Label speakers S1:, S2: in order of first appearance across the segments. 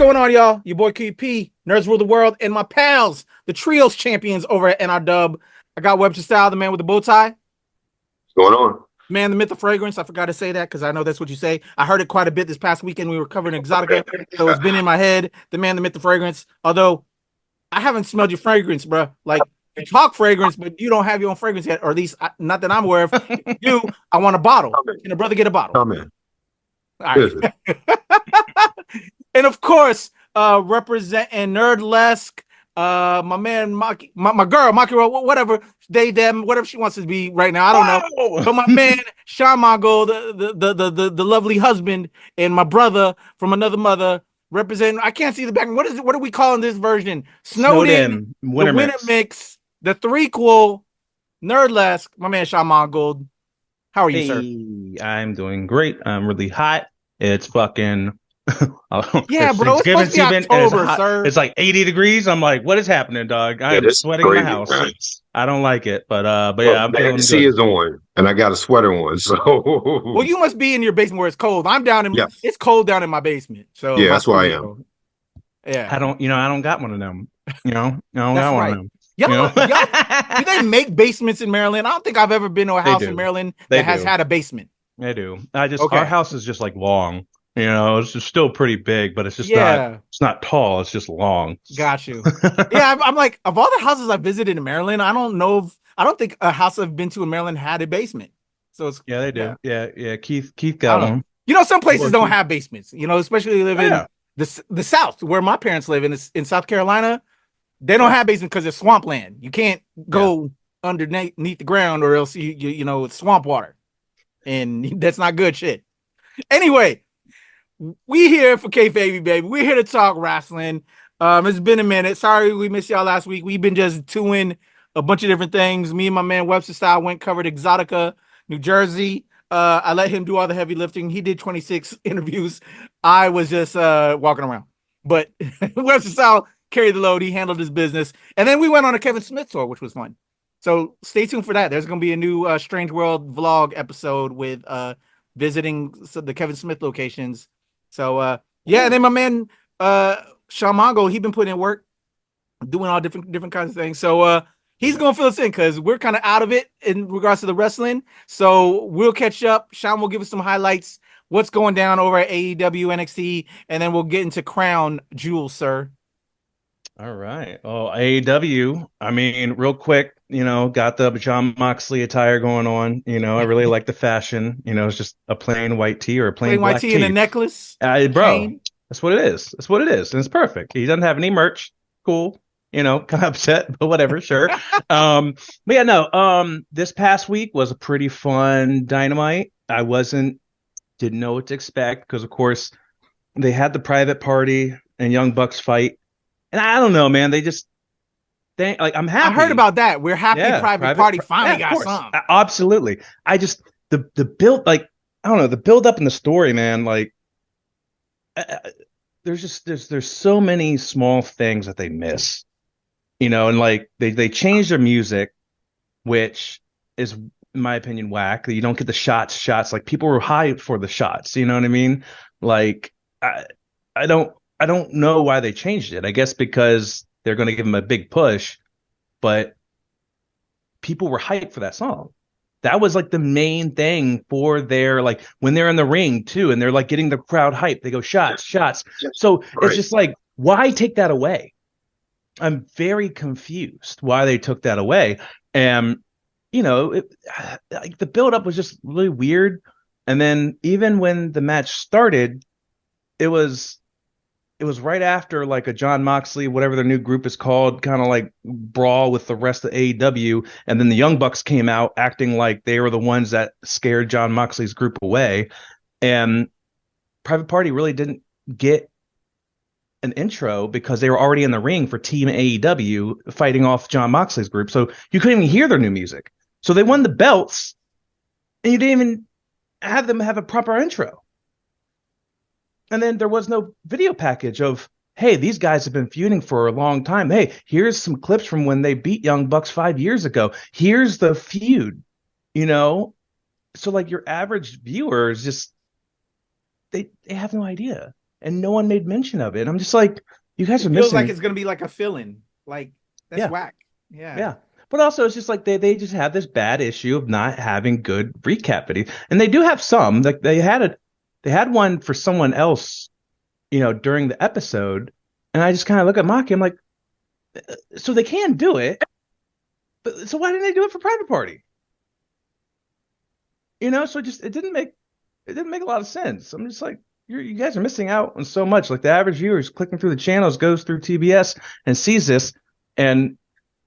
S1: going on, y'all? Your boy QP, Nerds Rule the World, and my pals, the Trios champions over at NRW. I got Webster Style, the man with the bow tie.
S2: What's going on?
S1: Man, the myth of fragrance. I forgot to say that because I know that's what you say. I heard it quite a bit this past weekend. We were covering Exotica, so it's been in my head. The man, the myth of fragrance. Although I haven't smelled your fragrance, bro. Like, you talk fragrance, but you don't have your own fragrance yet, or at least not that I'm aware of. If you do, I want a bottle. Can a brother get a bottle?
S2: Come in.
S1: All right. And of course, representing Nerdlesque, my man, my girl, Maki, whatever they, them, whatever she wants to be right now. I don't know. But my man, Sean Mongo, the lovely husband, and my brother from another mother, representing. I can't see the back. What is it? What are we calling this version? Snowden, Winter Mix, the threequel, Nerdlesque. My man, Sean Mongo. How are you, sir?
S3: I'm doing great. I'm really hot. It's fucking.
S1: Yeah, bro. It's supposed to be October, sir.
S3: It's like 80 degrees. I'm like, what is happening, dog? I am sweating in my house. Right? I don't like it, but yeah, I'm feeling
S2: good. AC is on, and I got a sweater on. So,
S1: well, you must be in your basement where it's cold. I'm down in. Yes. It's cold down in my basement. So
S2: yeah, that's where I am.
S1: Yeah,
S3: I don't got one of them. I don't got one of them.
S1: Y'all, do they make basements in Maryland? I don't think I've ever been to a house in Maryland that has had a basement.
S3: They do. Our house is just like long. It's just still pretty big, but it's just not. It's not tall. It's just long.
S1: Got you. Yeah, I'm like, of all the houses I visited in Maryland, I don't think a house I've been to in Maryland had a basement. So it's
S3: they do. Yeah. Keith got one.
S1: Some places don't have basements. Especially live in the South, where my parents live in South Carolina. They don't have basements because it's swampland. You can't go underneath the ground, or else it's swamp water, and that's not good shit. Anyway. We here for KayFabeyBaby. We're here to talk wrestling. It's been a minute. Sorry we missed y'all last week. We've been just doing a bunch of different things. Me and my man Webster Style covered Exotica, New Jersey. I let him do all the heavy lifting. He did 26 interviews. I was just walking around. But Webster Style carried the load. He handled his business. And then we went on a Kevin Smith tour, which was fun. So stay tuned for that. There's going to be a new Strange World vlog episode with visiting the Kevin Smith locations. So, and then my man, Sean Mongo, he's been putting in work, doing all different kinds of things. So, he's going to fill us in because we're kind of out of it in regards to the wrestling. So we'll catch up. Sean will give us some highlights, what's going down over at AEW, NXT, and then we'll get into Crown Jewel, sir.
S3: All right. Oh, AEW. I mean, real quick, got the Jon Moxley attire going on. I really like the fashion. It's just a plain white tee or a plain black
S1: white tee and a necklace.
S3: Bro, chain. That's what it is. That's what it is. And it's perfect. He doesn't have any merch. Cool. Kind of upset, but whatever. Sure. But yeah, no. This past week was a pretty fun Dynamite. I didn't know what to expect because, of course, they had the private party and Young Bucks fight. And I don't know, man. I'm happy.
S1: I heard about that. We're happy private party finally got some.
S3: Absolutely. The build, I don't know, the build up in the story, man. There's so many small things that they miss, and they changed their music, which is, in my opinion, whack. You don't get the shots. Like, people were hyped for the shots. You know what I mean? I don't know why they changed it. I guess because they're going to give them a big push, but people were hyped for that song. That was the main thing for their, when they're in the ring too, and they're getting the crowd hyped. They go shots. So It's just why take that away? I'm very confused why they took that away. And, the buildup was just really weird. And then even when the match started, it was right after a Jon Moxley, whatever their new group is called, kind of brawl with the rest of AEW. And then the Young Bucks came out acting like they were the ones that scared Jon Moxley's group away. And Private Party really didn't get an intro because they were already in the ring for Team AEW fighting off Jon Moxley's group. So you couldn't even hear their new music. So they won the belts and you didn't even have them have a proper intro. And then there was no video package of, hey, these guys have been feuding for a long time. Hey, here's some clips from when they beat Young Bucks 5 years ago. Here's the feud, So your average viewer is just, they have no idea. and no one made mention of it. I'm just like, you guys are missing.
S1: Feels like it's gonna be like a fill-in. Like that's whack.
S3: Yeah. But also, it's just like they just have this bad issue of not having good recap videos, and they do have some. Like they had one for someone else, during the episode, and I just kind of look at Maki. I'm like, so they can do it, but so why didn't they do it for Private Party? So it didn't make a lot of sense. I'm just like, you guys are missing out on so much. Like the average viewer is clicking through the channels, goes through TBS and sees this, and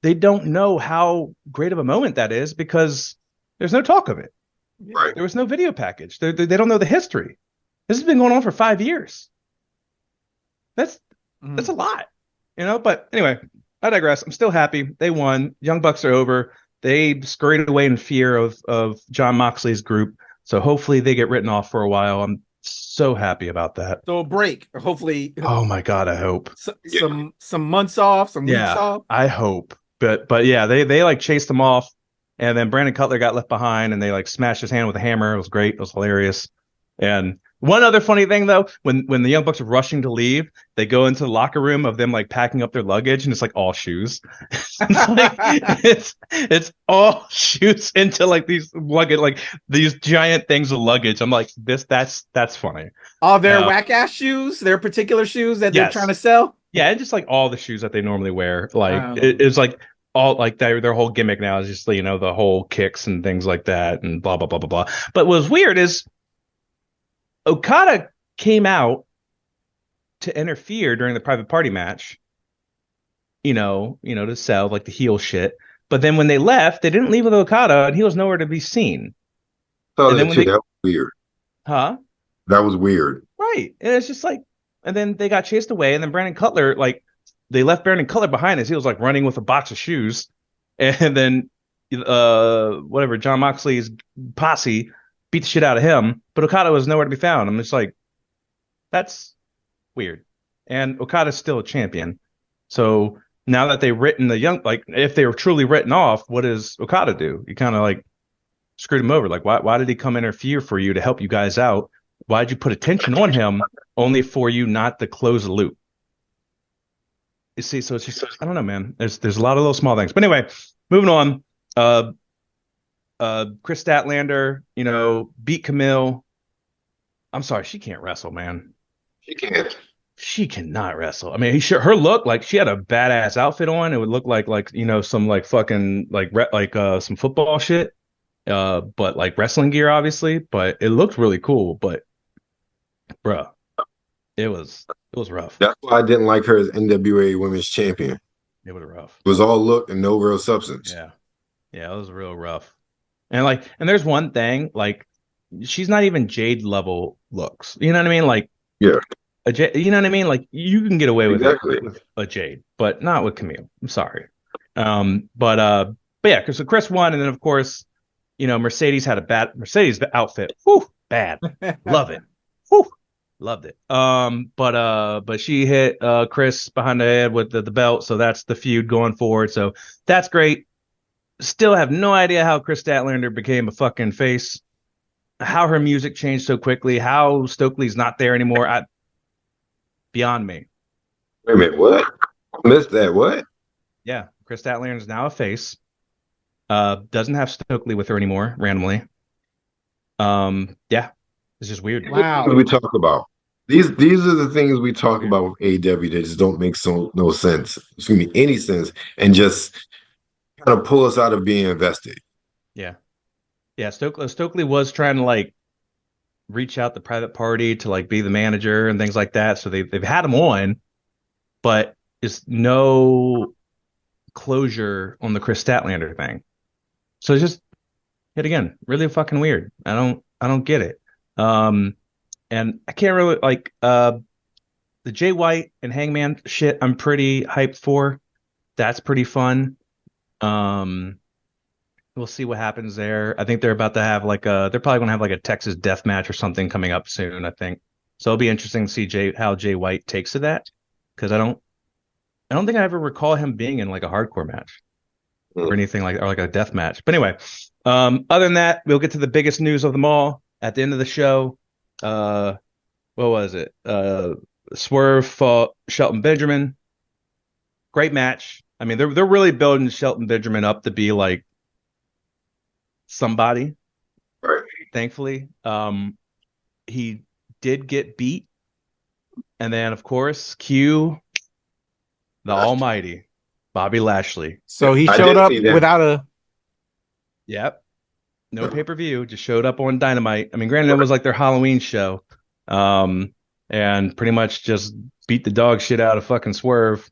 S3: they don't know how great of a moment that is because there's no talk of it.
S2: Right.
S3: There was no video package. They don't know the history. This has been going on for 5 years. That's a lot, But anyway, I digress. I'm still happy. They won. Young Bucks are over. They scurried away in fear of Jon Moxley's group. So hopefully they get written off for a while. I'm so happy about that.
S1: So a break, hopefully.
S3: Oh my God, I hope.
S1: Some months off, some weeks off.
S3: I hope. But yeah, they like chased them off, and then Brandon Cutler got left behind, and they like smashed his hand with a hammer. It was great. It was hilarious. And one other funny thing though, when the Young Bucks are rushing to leave, they go into the locker room of them like packing up their luggage, and it's like all shoes. it's all shoes into like these luggage, like these giant things of luggage. I'm like, that's funny.
S1: All their whack ass shoes, their particular shoes that they're trying to sell.
S3: Yeah, and just like all the shoes that they normally wear. Like it's like all like their whole gimmick now is just the whole kicks and things like that and blah blah blah blah blah. But what's weird is Okada came out to interfere during the Private Party match, to sell like the heel shit. But then when they left, they didn't leave with Okada, and he was nowhere to be seen.
S2: Oh, that was weird.
S3: Huh?
S2: That was weird.
S3: Right. And it's just like, and then they got chased away, and then Brandon Cutler, like, they left Brandon Cutler behind as he was like running with a box of shoes. And then Jon Moxley's posse beat the shit out of him, but Okada was nowhere to be found. I'm just like, that's weird. And Okada's still a champion. So now that they've written if they were truly written off, what does Okada do? You kind of like screwed him over. Like, why did he come interfere for you to help you guys out? Why'd you put attention on him only for you not to close the loop? You see, so it's just, I don't know, man. There's a lot of little small things. But anyway, moving on. Chris Statlander, beat Camille. I'm sorry, she can't wrestle, man.
S2: She can't.
S3: She cannot wrestle. I mean, her look, like she had a badass outfit on. It would look like some like fucking some football shit. But like wrestling gear, obviously. But it looked really cool. But bruh, it was rough.
S2: That's why I didn't like her as NWA Women's Champion.
S3: It was rough.
S2: It was all look and no real substance.
S3: Yeah, it was real rough. And there's one thing, like, she's not even Jade level looks. You know what I mean? Like,
S2: yeah.
S3: You know what I mean? Like, you can get away with it with a Jade, but not with Camille. I'm sorry. But yeah, because Chris won, and then of course, Mercedes had a bad Mercedes outfit. Whew, bad. Love it. Whew, loved it. But she hit Chris behind the head with the belt, so that's the feud going forward. So that's great. Still have no idea how Chris Statlander became a fucking face. How her music changed so quickly. How Stokely's not there anymore. Beyond me.
S2: Wait a minute, what? I missed that. What?
S3: Yeah, Chris Statlander is now a face. Doesn't have Stokely with her anymore, randomly. Yeah, it's just weird.
S1: Wow.
S2: We talk about these are the things we talk about with AEW that just don't make no sense. Excuse me, any sense, and just kind of pull us out of being invested.
S3: Yeah. Stokely was trying to like reach out the Private Party to like be the manager and things like that. So they've had him on, but just no closure on the Chris Statlander thing. So it's just yet again really fucking weird. I don't get it. And I can't really like the Jay White and Hangman shit. I'm pretty hyped for. That's pretty fun. We'll see what happens there. I think they're about to have they're probably gonna have like a Texas death match or something coming up soon, I think. So it'll be interesting to see how Jay White takes to that, because I don't think I ever recall him being in like a hardcore match or anything or like a death match. But anyway, other than that, we'll get to the biggest news of them all at the end of the show. what was it? Swerve fought Shelton Benjamin. Great match. I mean, they're really building Shelton Benjamin up to be like somebody.
S2: Right.
S3: Thankfully, he did get beat, and then of course, cue the Almighty Bobby Lashley.
S1: So he showed up without a.
S3: Yep. No pay-per-view, just showed up on Dynamite. I mean, granted, it was like their Halloween show, and pretty much just beat the dog shit out of fucking Swerve,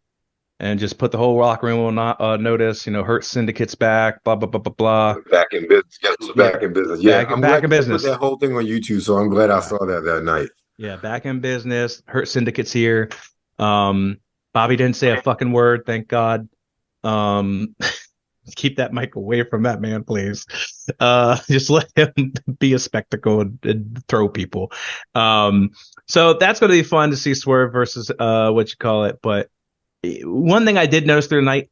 S3: and just put the whole locker room on notice. Hurt Syndicate's back, blah blah blah blah blah.
S2: Back in business, back in business. Yeah, I'm
S3: back
S2: glad
S3: in business.
S2: Put that whole thing on YouTube, so I'm glad I saw that night.
S3: Yeah, back in business. Hurt Syndicate's here. Bobby didn't say a fucking word, thank God. Keep that mic away from that man, please. Just let him be a spectacle and throw people. So that's going to be fun to see Swerve versus But one thing I did notice through the night,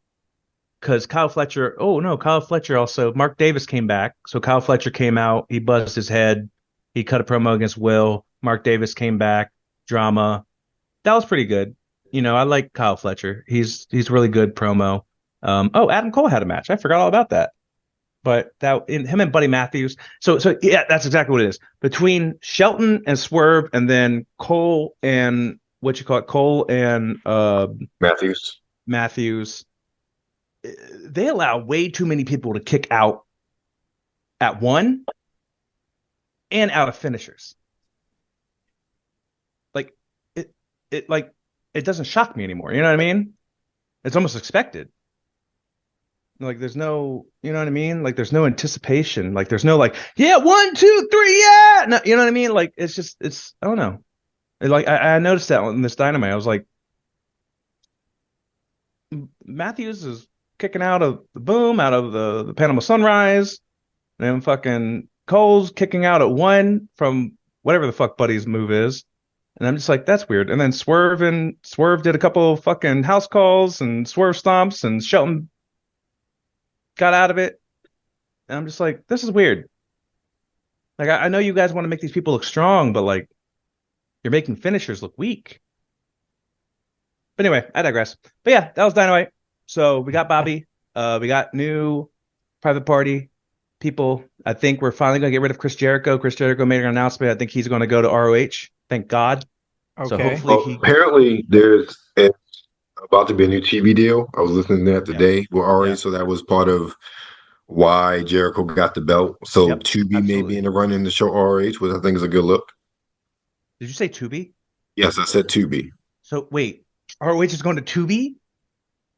S3: because Kyle Fletcher also, Mark Davis came back. So Kyle Fletcher came out, he buzzed his head, he cut a promo against Will. Mark Davis came back, drama. That was pretty good. I like Kyle Fletcher. He's really good promo. Adam Cole had a match. I forgot all about that. But him and Buddy Matthews. So yeah, that's exactly what it is. Between Shelton and Swerve, and then Cole and Cole and Matthews. They allow way too many people to kick out at one and out of finishers. Like it doesn't shock me anymore. You know what I mean? It's almost expected. Like there's no, you know what I mean? Like there's no anticipation. Like there's no yeah, 1, 2, 3, yeah. No, you know what I mean? Like it's I don't know. I noticed that in this Dynamite. I was like, Matthews is kicking out of the Boom, out of the Panama Sunrise, and then fucking Cole's kicking out at one from whatever the fuck Buddy's move is. And I'm just like, that's weird. And then Swerve did a couple of fucking house calls and Swerve stomps, and Shelton got out of it. And I'm just like, this is weird. Like, I know you guys want to make these people look strong, but like, you're making finishers look weak. But anyway, I digress. But yeah, that was Dynamite. So we got Bobby. We got new private party people. I think we're finally going to get rid of Chris Jericho. Chris Jericho made an announcement. I think he's going to go to ROH. Thank God.
S1: Okay.
S3: So hopefully
S2: apparently there's about to be a new TV deal. I was listening to that today with ROH, so that was part of why Jericho got the belt. So Tubi may be in the running to show ROH, which I think is a good look.
S3: Did you say Tubi?
S2: Yes, I said Tubi.
S3: So wait, ROH is going to Tubi?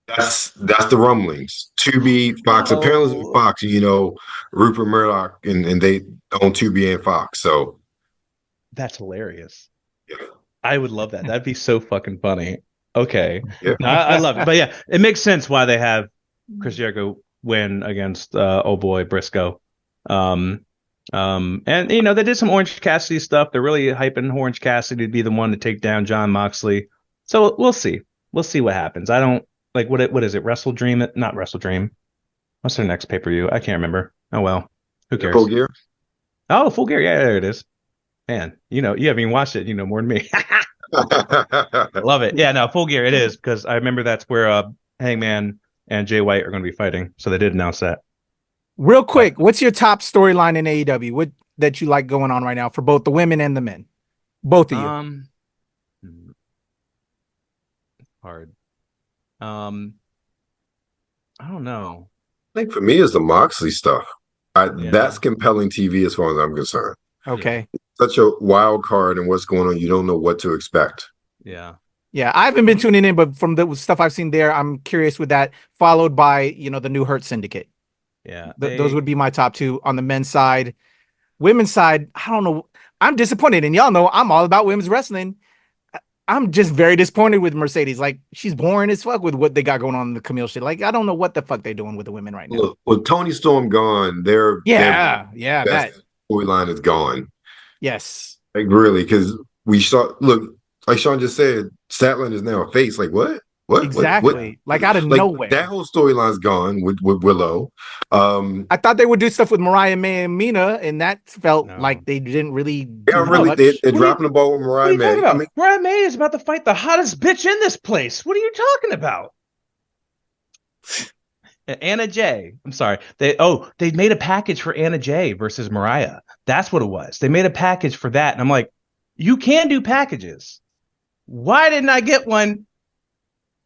S2: That's the rumblings. Tubi, Fox. Apparently Fox, Rupert Murdoch and they own Tubi and Fox. So
S3: that's hilarious.
S2: Yeah.
S3: I would love that. That'd be so fucking funny. Okay. Yeah. No, I love it. But yeah, it makes sense why they have Chris Jericho win against oh boy Briscoe. And they did some Orange Cassidy stuff. They're really hyping Orange Cassidy to be the one to take down Jon Moxley. So we'll see. We'll see what happens. I don't like what is it? Wrestle Dream? Not Wrestle Dream. What's their next pay-per-view? I can't remember. Oh well. Who cares?
S2: Full Gear?
S3: Oh, Full Gear. Yeah, there it is. Man, you haven't even watched it, more than me. I love it. Yeah, no, Full Gear it is, because I remember that's where Hangman and Jay White are going to be fighting. So they did announce that.
S1: Real quick, what's your top storyline in AEW? What that you like going on right now for both the women and the men? Both of you.
S3: Hard. I don't know.
S2: I think for me it's the Moxley stuff. That's compelling TV as far as I'm concerned.
S1: Okay.
S2: Such a wild card and what's going on. You don't know what to expect.
S3: Yeah.
S1: Yeah. I haven't been tuning in, but from the stuff I've seen there, I'm curious with that, followed by, the new Hurt Syndicate.
S3: Yeah.
S1: Those would be my top two on the men's side. Women's side, I don't know. I'm disappointed. And y'all know I'm all about women's wrestling. I'm just very disappointed with Mercedes. Like, she's boring as fuck with what they got going on in the Camille shit. Like, I don't know what the fuck they're doing with the women right now.
S2: Look, with Tony Storm gone, their
S1: that
S2: storyline is gone.
S1: Yes.
S2: Like, really, because we saw, look, like Sean just said, Statland is now a face. Like, what? What?
S1: Exactly. Like out of nowhere.
S2: That whole storyline's gone with Willow.
S1: I thought they would do stuff with Mariah May and Mina, and that felt like they didn't really do much.
S2: They're dropping the ball with Mariah May.
S3: Mariah May is about to fight the hottest bitch in this place. What are you talking about? Anna Jay. I'm sorry. They made a package for Anna Jay versus Mariah. That's what it was. They made a package for that. And I'm like, you can do packages. Why didn't I get one?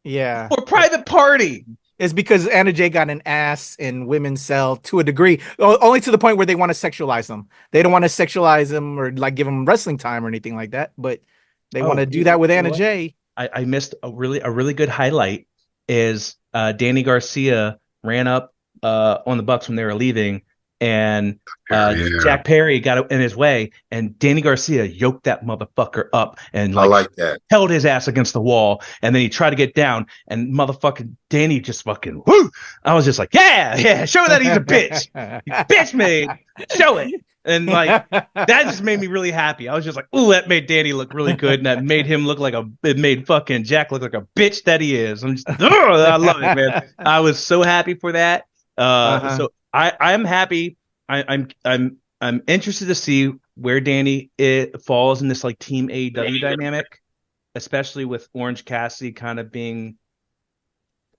S1: Yeah.
S3: For Private Party.
S1: It's because Anna Jay got an ass and women sell to a degree, only to the point where they want to sexualize them. They don't want to sexualize them or like give them wrestling time or anything like that, but they want to do that with Anna Jay.
S3: I missed a really good highlight is Danny Garcia ran up on the Bucks when they were leaving, and Jack Perry got in his way, and Danny Garcia yoked that motherfucker up and
S2: I like that.
S3: Held his ass against the wall, and then he tried to get down, and motherfucking Danny just fucking whoo! I was just like, yeah, show that he's a bitch, bitch made, show it. And like that just made me really happy. I was just like, ooh, that made Danny look really good, and that made him look like it made fucking Jack look like a bitch that he is. I love it, man. I was so happy for that. So I'm happy. I'm interested to see where Danny falls in this like Team AEW dynamic, especially with Orange Cassidy kind of being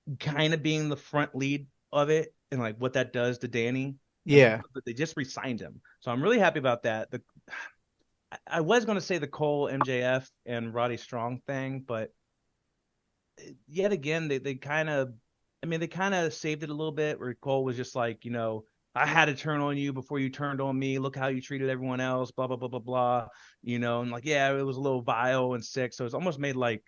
S3: the front lead of it, and like what that does to Danny.
S1: Yeah,
S3: but they just re-signed him, so I'm really happy about that. I was going to say the Cole, MJF, and Roddy Strong thing, but yet again, they kind of saved it a little bit. Where Cole was just like, I had to turn on you before you turned on me. Look how you treated everyone else. Blah blah blah blah blah. And like, yeah, it was a little vile and sick. So it's almost made like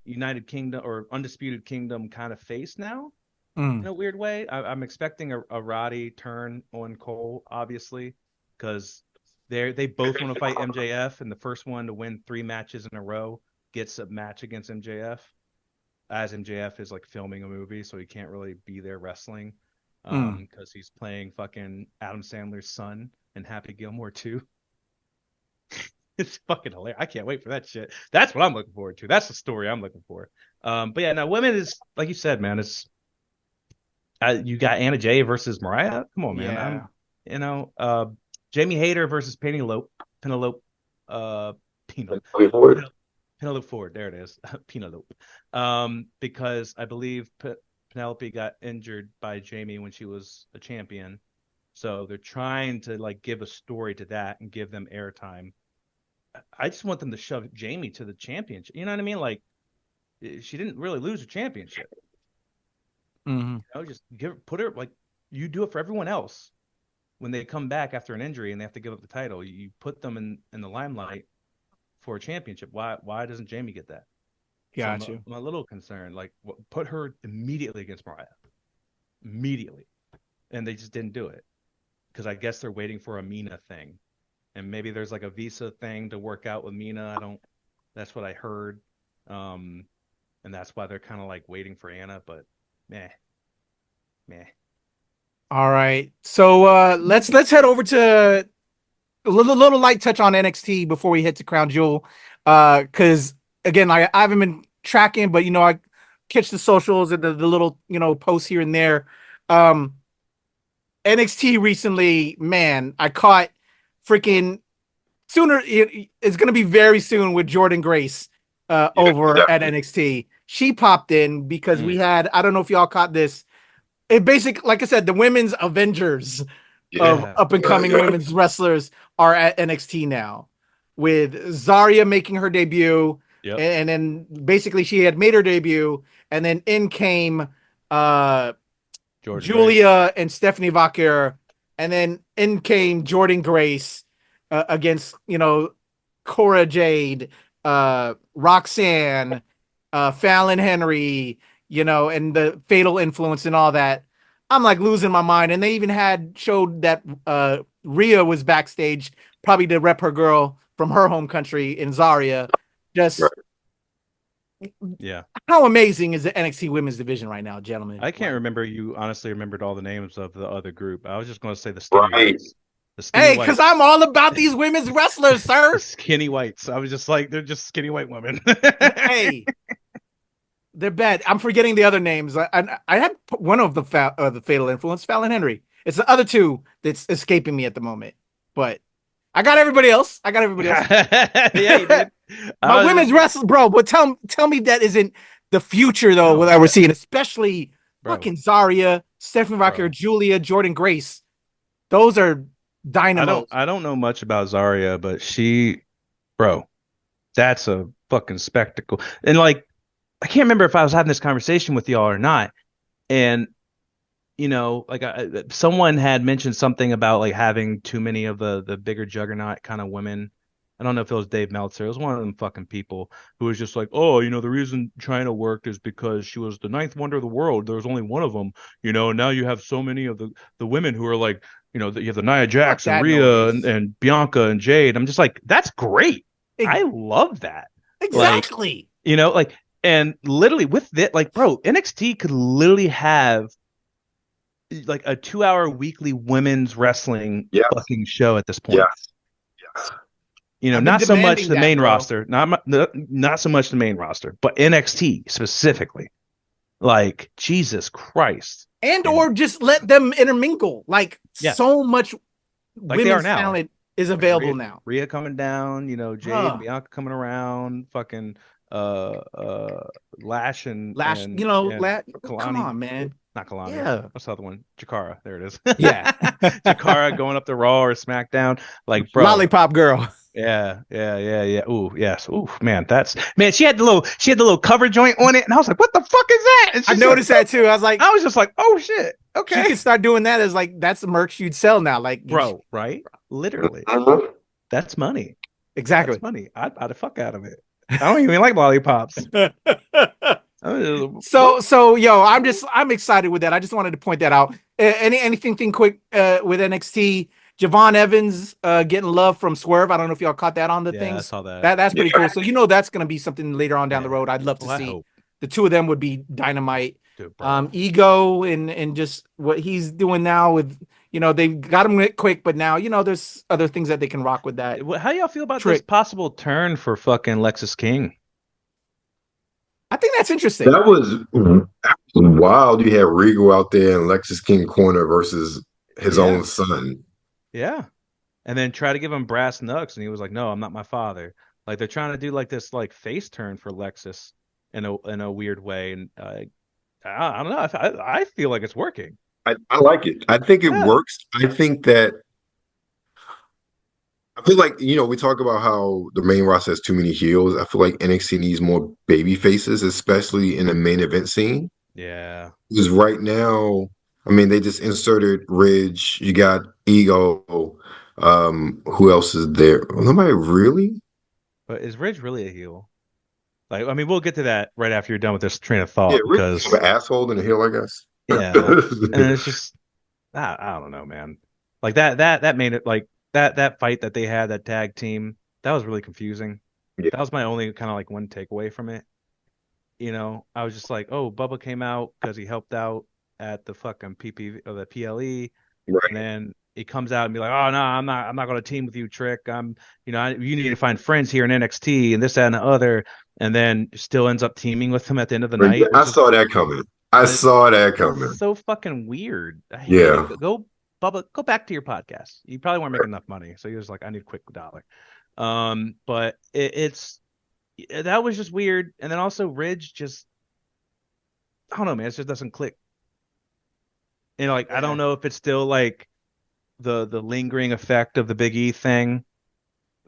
S3: United Kingdom or Undisputed Kingdom kind of face now. In a weird way. I'm expecting a Roddy turn on Cole, obviously, because they both want to fight MJF, and the first one to win 3 matches in a row gets a match against MJF, as MJF is like filming a movie, so he can't really be there wrestling, because he's playing fucking Adam Sandler's son in Happy Gilmore 2. It's fucking hilarious. I can't wait for that shit. That's what I'm looking forward to. That's the story I'm looking for. But yeah, now women is like you said, man. It's you got Anna Jay versus Mariah. Come on, man.
S1: Yeah.
S3: Jamie Hayter versus Penelope Ford. There it is. Penelope. Because I believe Penelope got injured by Jamie when she was a champion. So they're trying to like give a story to that and give them airtime. I just want them to shove Jamie to the championship. You know what I mean? Like, she didn't really lose her championship. Just put her, like you do it for everyone else. When they come back after an injury and they have to give up the title, you put them in the limelight for a championship. Why doesn't Jamie get that?
S1: Got
S3: so
S1: you.
S3: I'm a little concerned. Like, put her immediately against Mariah. Immediately. And they just didn't do it. Because I guess they're waiting for a Mina thing. And maybe there's like a visa thing to work out with Mina. That's what I heard. And that's why they're kind of like waiting for Anna, but meh.
S1: All right. So let's head over to a little light touch on NXT before we hit to Crown Jewel. Because again, I haven't been tracking, but I catch the socials and the little posts here and there. NXT recently, man, I caught freaking sooner. It's gonna be very soon with Jordan Grace over at NXT. She popped in because we had, I don't know if y'all caught this. It basically, like I said, the women's Avengers of up and coming women's wrestlers are at NXT now, with Zarya making her debut.
S3: Yep.
S1: And then basically she had made her debut, and then in came Julia Grace and Stephanie Vaquer, and then in came Jordan Grace against Cora Jade, Roxanne, Fallon Henry, and the Fatal Influence and all that. I'm like losing my mind. And they even showed that Rhea was backstage, probably to rep her girl from her home country in Zarya. How amazing is the NXT women's division right now, gentlemen?
S3: I can't remember. You honestly remembered all the names of the other group. I was just going to say the skinny whites.
S1: Hey, because I'm all about these women's wrestlers, sir.
S3: Skinny whites. I was just like, they're just skinny white women.
S1: Hey. They're bad. I'm forgetting the other names. I had one of the Fatal Influence, Fallon Henry. It's the other two that's escaping me at the moment. But I got everybody else.
S3: Yeah, you did.
S1: My women's wrestling, bro. But tell me that isn't the future though that we're seeing, especially fucking Zarya, Stephanie Rocker, Julia, Jordan Grace. Those are dynamos.
S3: I don't know much about Zarya, but that's a fucking spectacle. And like, I can't remember if I was having this conversation with y'all or not. And like someone had mentioned something about like having too many of the bigger juggernaut kind of women. I don't know if it was Dave Meltzer. It was one of them fucking people who was just like, oh, the reason China worked is because she was the ninth wonder of the world. There was only one of them, and now you have so many of the women who are like, you have the Nia Jax and Rhea and Bianca and Jade. I'm just like, that's great. I love that.
S1: Exactly.
S3: Like, and literally with that, like, bro, NXT could literally have like a 2-hour weekly women's wrestling fucking show at this point.
S2: Yes.
S3: Not so much the main roster, not so much the main roster, but NXT specifically. Like, Jesus Christ.
S1: Or just let them intermingle. Like, so much
S3: like
S1: women's talent is available now.
S3: Rhea coming down, Jade and Bianca coming around, fucking Lash and
S1: Kalani. Come on, man.
S3: Not Kalani.
S1: Yeah.
S3: What's the other one? Jakara. There it is.
S1: Yeah.
S3: Jakara going up to Raw or SmackDown. Like, bro.
S1: Lollipop girl.
S3: Yeah. Ooh, yes. Ooh, man, she had the little cover joint on it, and I was like, what the fuck is that?
S1: I noticed that too. I was
S3: just like, oh shit. Okay.
S1: She could start doing that as like, that's the merch you'd sell now. Like,
S3: bro, right? Literally. That's money.
S1: Exactly.
S3: That's money. I'd buy the fuck out of it. I don't even like lollipops.
S1: So yo, I'm excited with that. I just wanted to point that out. Anything quick with NXT? Javon Evans getting love from Swerve. I don't know if y'all caught that on the things.
S3: I saw that.
S1: That's pretty cool. So that's going to be something later on down the road. I'd love to see. The two of them would be dynamite.
S3: Dude,
S1: Ego and just what he's doing now with they got him quick, but now there's other things that they can rock with that.
S3: How y'all feel about this possible turn for fucking Lexus King?
S1: I think that's interesting.
S2: That was wild. You had Regal out there in Lexus King corner versus his own son.
S3: Yeah. And then try to give him brass knucks, and he was like, no, I'm not my father. Like, they're trying to do like this like face turn for Lexus in a weird way. And I don't know. I feel like it's working.
S2: I like it. I think it works. I feel like, we talk about how the main roster has too many heels. I feel like NXT needs more baby faces, especially in the main event scene.
S3: Yeah.
S2: Because right now, they just inserted Ridge. You got Ego. Who else is there? Nobody really?
S3: But is Ridge really a heel? Like, we'll get to that right after you're done with this train of thought.
S2: Yeah, Ridge is an asshole and a heel, I guess.
S3: Yeah. And it's just, I don't know, man. Like that made it like that fight that they had, that tag team, that was really confusing.
S2: Yeah.
S3: That was my only kind of like one takeaway from it. I was just like, oh, Bubba came out because he helped out at the fucking PPV or the PLE,
S2: right.
S3: And then he comes out and be like, oh no, I'm not going to team with you, Trick. You need to find friends here in NXT and this, that, and the other, and then still ends up teaming with him at the end of the night.
S2: I saw that coming.
S3: So fucking weird.
S2: Yeah.
S3: Go, Bubba, go back to your podcast. You probably weren't making enough money, so he was like, I need a quick $1. But that was just weird. And then also Ridge just, I don't know, man, it just doesn't click. I don't know if it's still like the lingering effect of the Big E thing.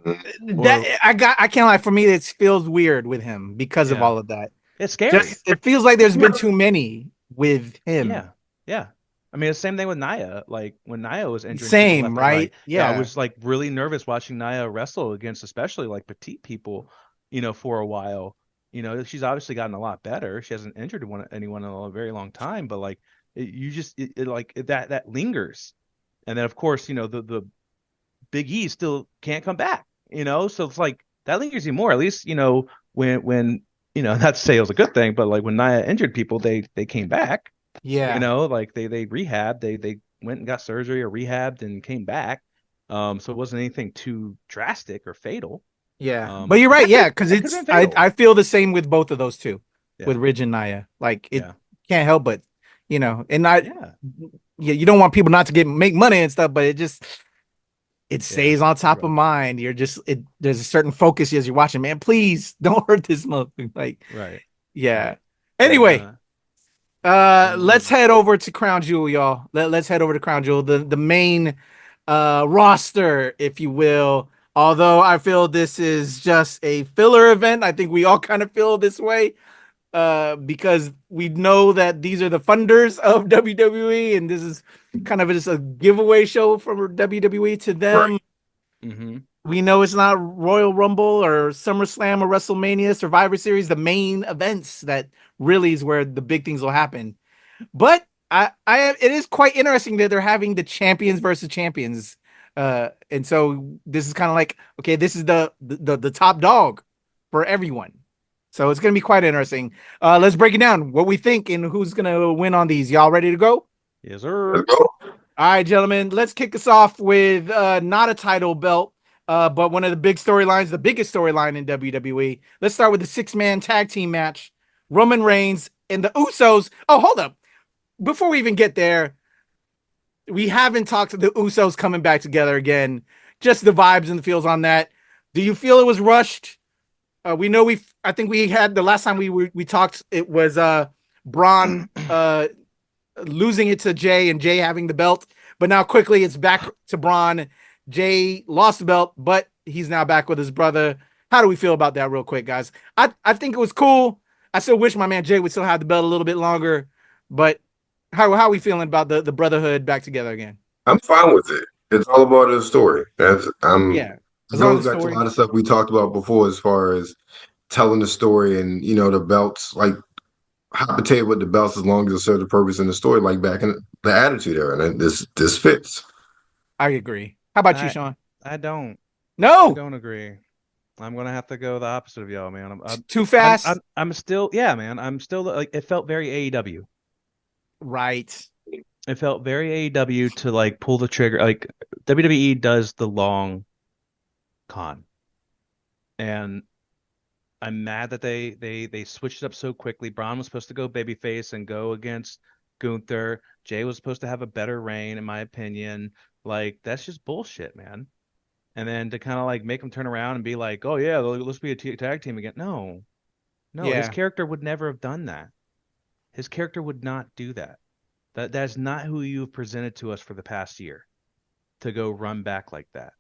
S1: I can't lie. For me, it feels weird with him because of all of that.
S3: It's scary.
S1: It feels like there's been too many with him.
S3: Yeah. The same thing with Nia. Like when Nia was injured.
S1: Same, right?
S3: Yeah. I was like really nervous watching Nia wrestle against especially like petite people, for a while. She's obviously gotten a lot better. She hasn't injured anyone in a very long time, but like that lingers. And then of course, the Big E still can't come back, so it's like that lingers even more. At least, when not to say it was a good thing, but like when Nia injured people, they came back.
S1: Yeah.
S3: Like they rehabbed, they went and got surgery or rehabbed and came back. So it wasn't anything too drastic or fatal.
S1: Yeah. But you're right. Yeah. Cause I feel the same with both of those two. with Ridge and Nia. Like it can't help but, and not you don't want people not to make money and stuff, but it stays on top of mind. You're there's a certain focus as you're watching, man. Please don't hurt this motherfucker. Like yeah. Anyway, let's head over to Crown Jewel, y'all. Let's head over to Crown Jewel, the main roster, if you will. Although I feel this is just a filler event. I think we all kind of feel this way because we know that these are the funders of WWE, and this is kind of just a giveaway show from WWE to them.
S2: Right.
S3: Mm-hmm.
S1: We know it's not Royal Rumble or SummerSlam or WrestleMania, Survivor Series, the main events that really is where the big things will happen. But it is quite interesting that they're having the champions versus champions. And so this is kind of like, okay, this is the top dog for everyone. So it's going to be quite interesting. Let's break it down. What we think and who's going to win on these. Y'all ready to go?
S3: Yes, sir.
S2: Let's go.
S1: All right, gentlemen, let's kick us off with not a title belt, but one of the big storylines, the biggest storyline in WWE. Let's start with the 6-man tag team match. Roman Reigns and the Usos. Oh, hold up. Before we even get there, we haven't talked to the Usos coming back together again. Just the vibes and the feels on that. Do you feel it was rushed? We know I think we had the last time we talked, it was Braun losing it to Jay and Jay having the belt, but now quickly it's back to Braun. Jay lost the belt, but he's now back with his brother. How do we feel about that real quick, guys? I think it was cool. I still wish my man Jay would still have the belt a little bit longer, but how are we feeling about the brotherhood back together again?
S2: I'm fine with it. It's all about the story. It goes back to a lot of stuff we talked about before as far as telling the story and, the belts, like hot potato with the belts as long as it serves a purpose in the story, like back in the Attitude Era. And this fits.
S1: I agree. How about you, Sean?
S3: I don't.
S1: No.
S3: I don't agree. I'm going to have to go the opposite of y'all, man. I'm
S1: too fast?
S3: I'm still, man. I'm still, like, it felt very AEW.
S1: Right.
S3: It felt very AEW to, like, pull the trigger. Like, WWE does the long con. And I'm mad that they switched it up so quickly. Braun was supposed to go babyface and go against Gunther. Jay was supposed to have a better reign, in my opinion. Like, that's just bullshit, man. And then to kind of, like, make him turn around and be like, oh, yeah, let's be a tag team again. No, his character would never have done that. His character would not do that. That's not who you've presented to us for the past year, to go run back like that,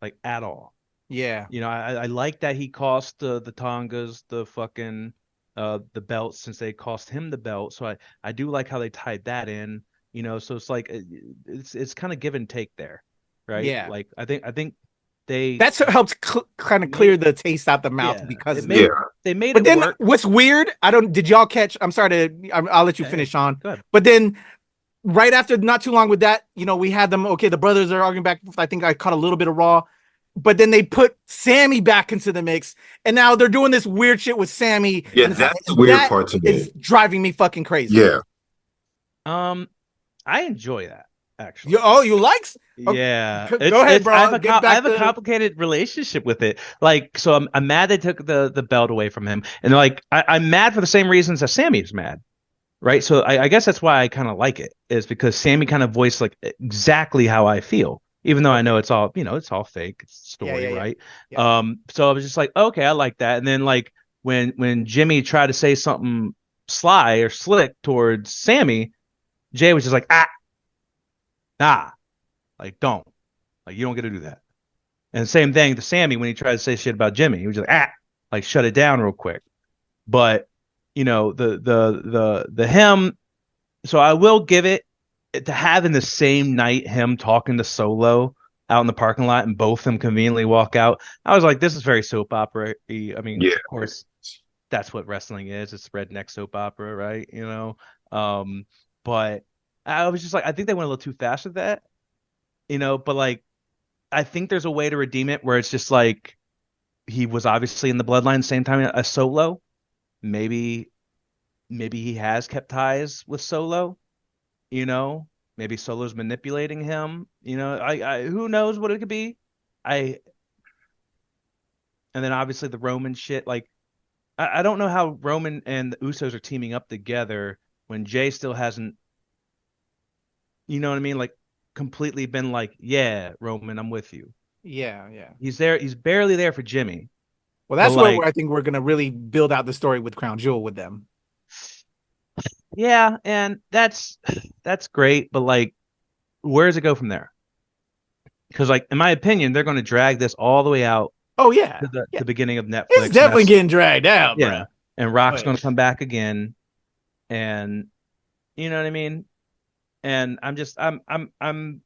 S3: like, at all.
S1: Yeah.
S3: I like that he cost the Tongas the fucking the belt, since they cost him the belt. So I do like how they tied that in. So it's like it's kind of give and take there, right?
S1: Yeah.
S3: Like I think
S1: that's what helps kind of clear the taste out the mouth because
S3: they made
S1: but
S3: it
S1: then
S3: work.
S1: What's weird? Did y'all catch? I'm sorry I'll let you finish, Sean.
S3: Go ahead.
S1: But then right after, not too long with that, we had them. Okay, the brothers are arguing back. I think I caught a little bit of Raw, but then they put Sammy back into the mix, and now they're doing this weird shit with Sammy.
S2: Yeah, that's the weird part to me.
S1: It's driving me fucking crazy.
S2: Yeah.
S3: I enjoy that, actually.
S1: You like?
S3: Okay. Yeah.
S1: Go ahead, bro.
S3: I have a complicated relationship with it. Like, so I'm mad they took the belt away from him, and like I'm mad for the same reasons that Sammy's mad, right? So I guess that's why I kind of like it, is because Sammy kind of voiced like exactly how I feel, even though I know it's all it's all fake, it's a story, right? Yeah. So I was just like, okay, I like that. And then like when Jimmy tried to say something sly or slick towards Sammy, Jay was just like, nah, like, don't. Like, you don't get to do that. And same thing to Sammy when he tried to say shit about Jimmy. He was just like, shut it down real quick. But, the him, so I will give it to having the same night him talking to Solo out in the parking lot and both of them conveniently walk out. I was like, this is very soap opera-y. I mean, Of course, that's what wrestling is. It's redneck soap opera, right? But I was just like, I think they went a little too fast with that, but like, I think there's a way to redeem it where it's just like, he was obviously in the bloodline same time as Solo. Maybe he has kept ties with Solo, maybe Solo's manipulating him, I who knows what it could be. And then obviously the Roman shit, like, I don't know how Roman and the Usos are teaming up together when Jay still hasn't, you know what I mean? Like completely been like, yeah, Roman, I'm with you.
S1: Yeah.
S3: He's there. He's barely there for Jimmy.
S1: Well, that's where I think we're going to really build out the story with Crown Jewel with them.
S3: Yeah, and that's great, but like, where does it go from there? Because, like, in my opinion, they're going to drag this all the way out.
S1: Oh yeah,
S3: to the beginning of Netflix.
S1: It's definitely getting dragged out,
S3: yeah.
S1: Bro.
S3: And Rock's going to come back again, and you know what I mean. And I'm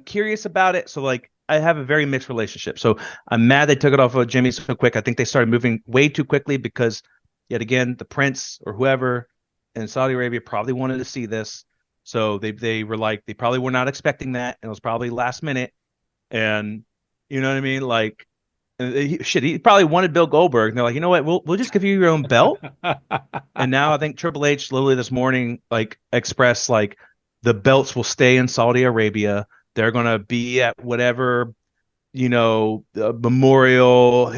S3: curious about it. So like, I have a very mixed relationship. So I'm mad they took it off of Jimmy so quick. I think they started moving way too quickly because, yet again, the prince or whoever in Saudi Arabia probably wanted to see this. So they were like, they probably were not expecting that. And it was probably last minute. And you know what I mean? Like, he probably wanted Bill Goldberg. And they're like, you know what? We'll just give you your own belt. And now I think Triple H literally this morning, like, expressed like the belts will stay in Saudi Arabia. They're going to be at whatever, memorial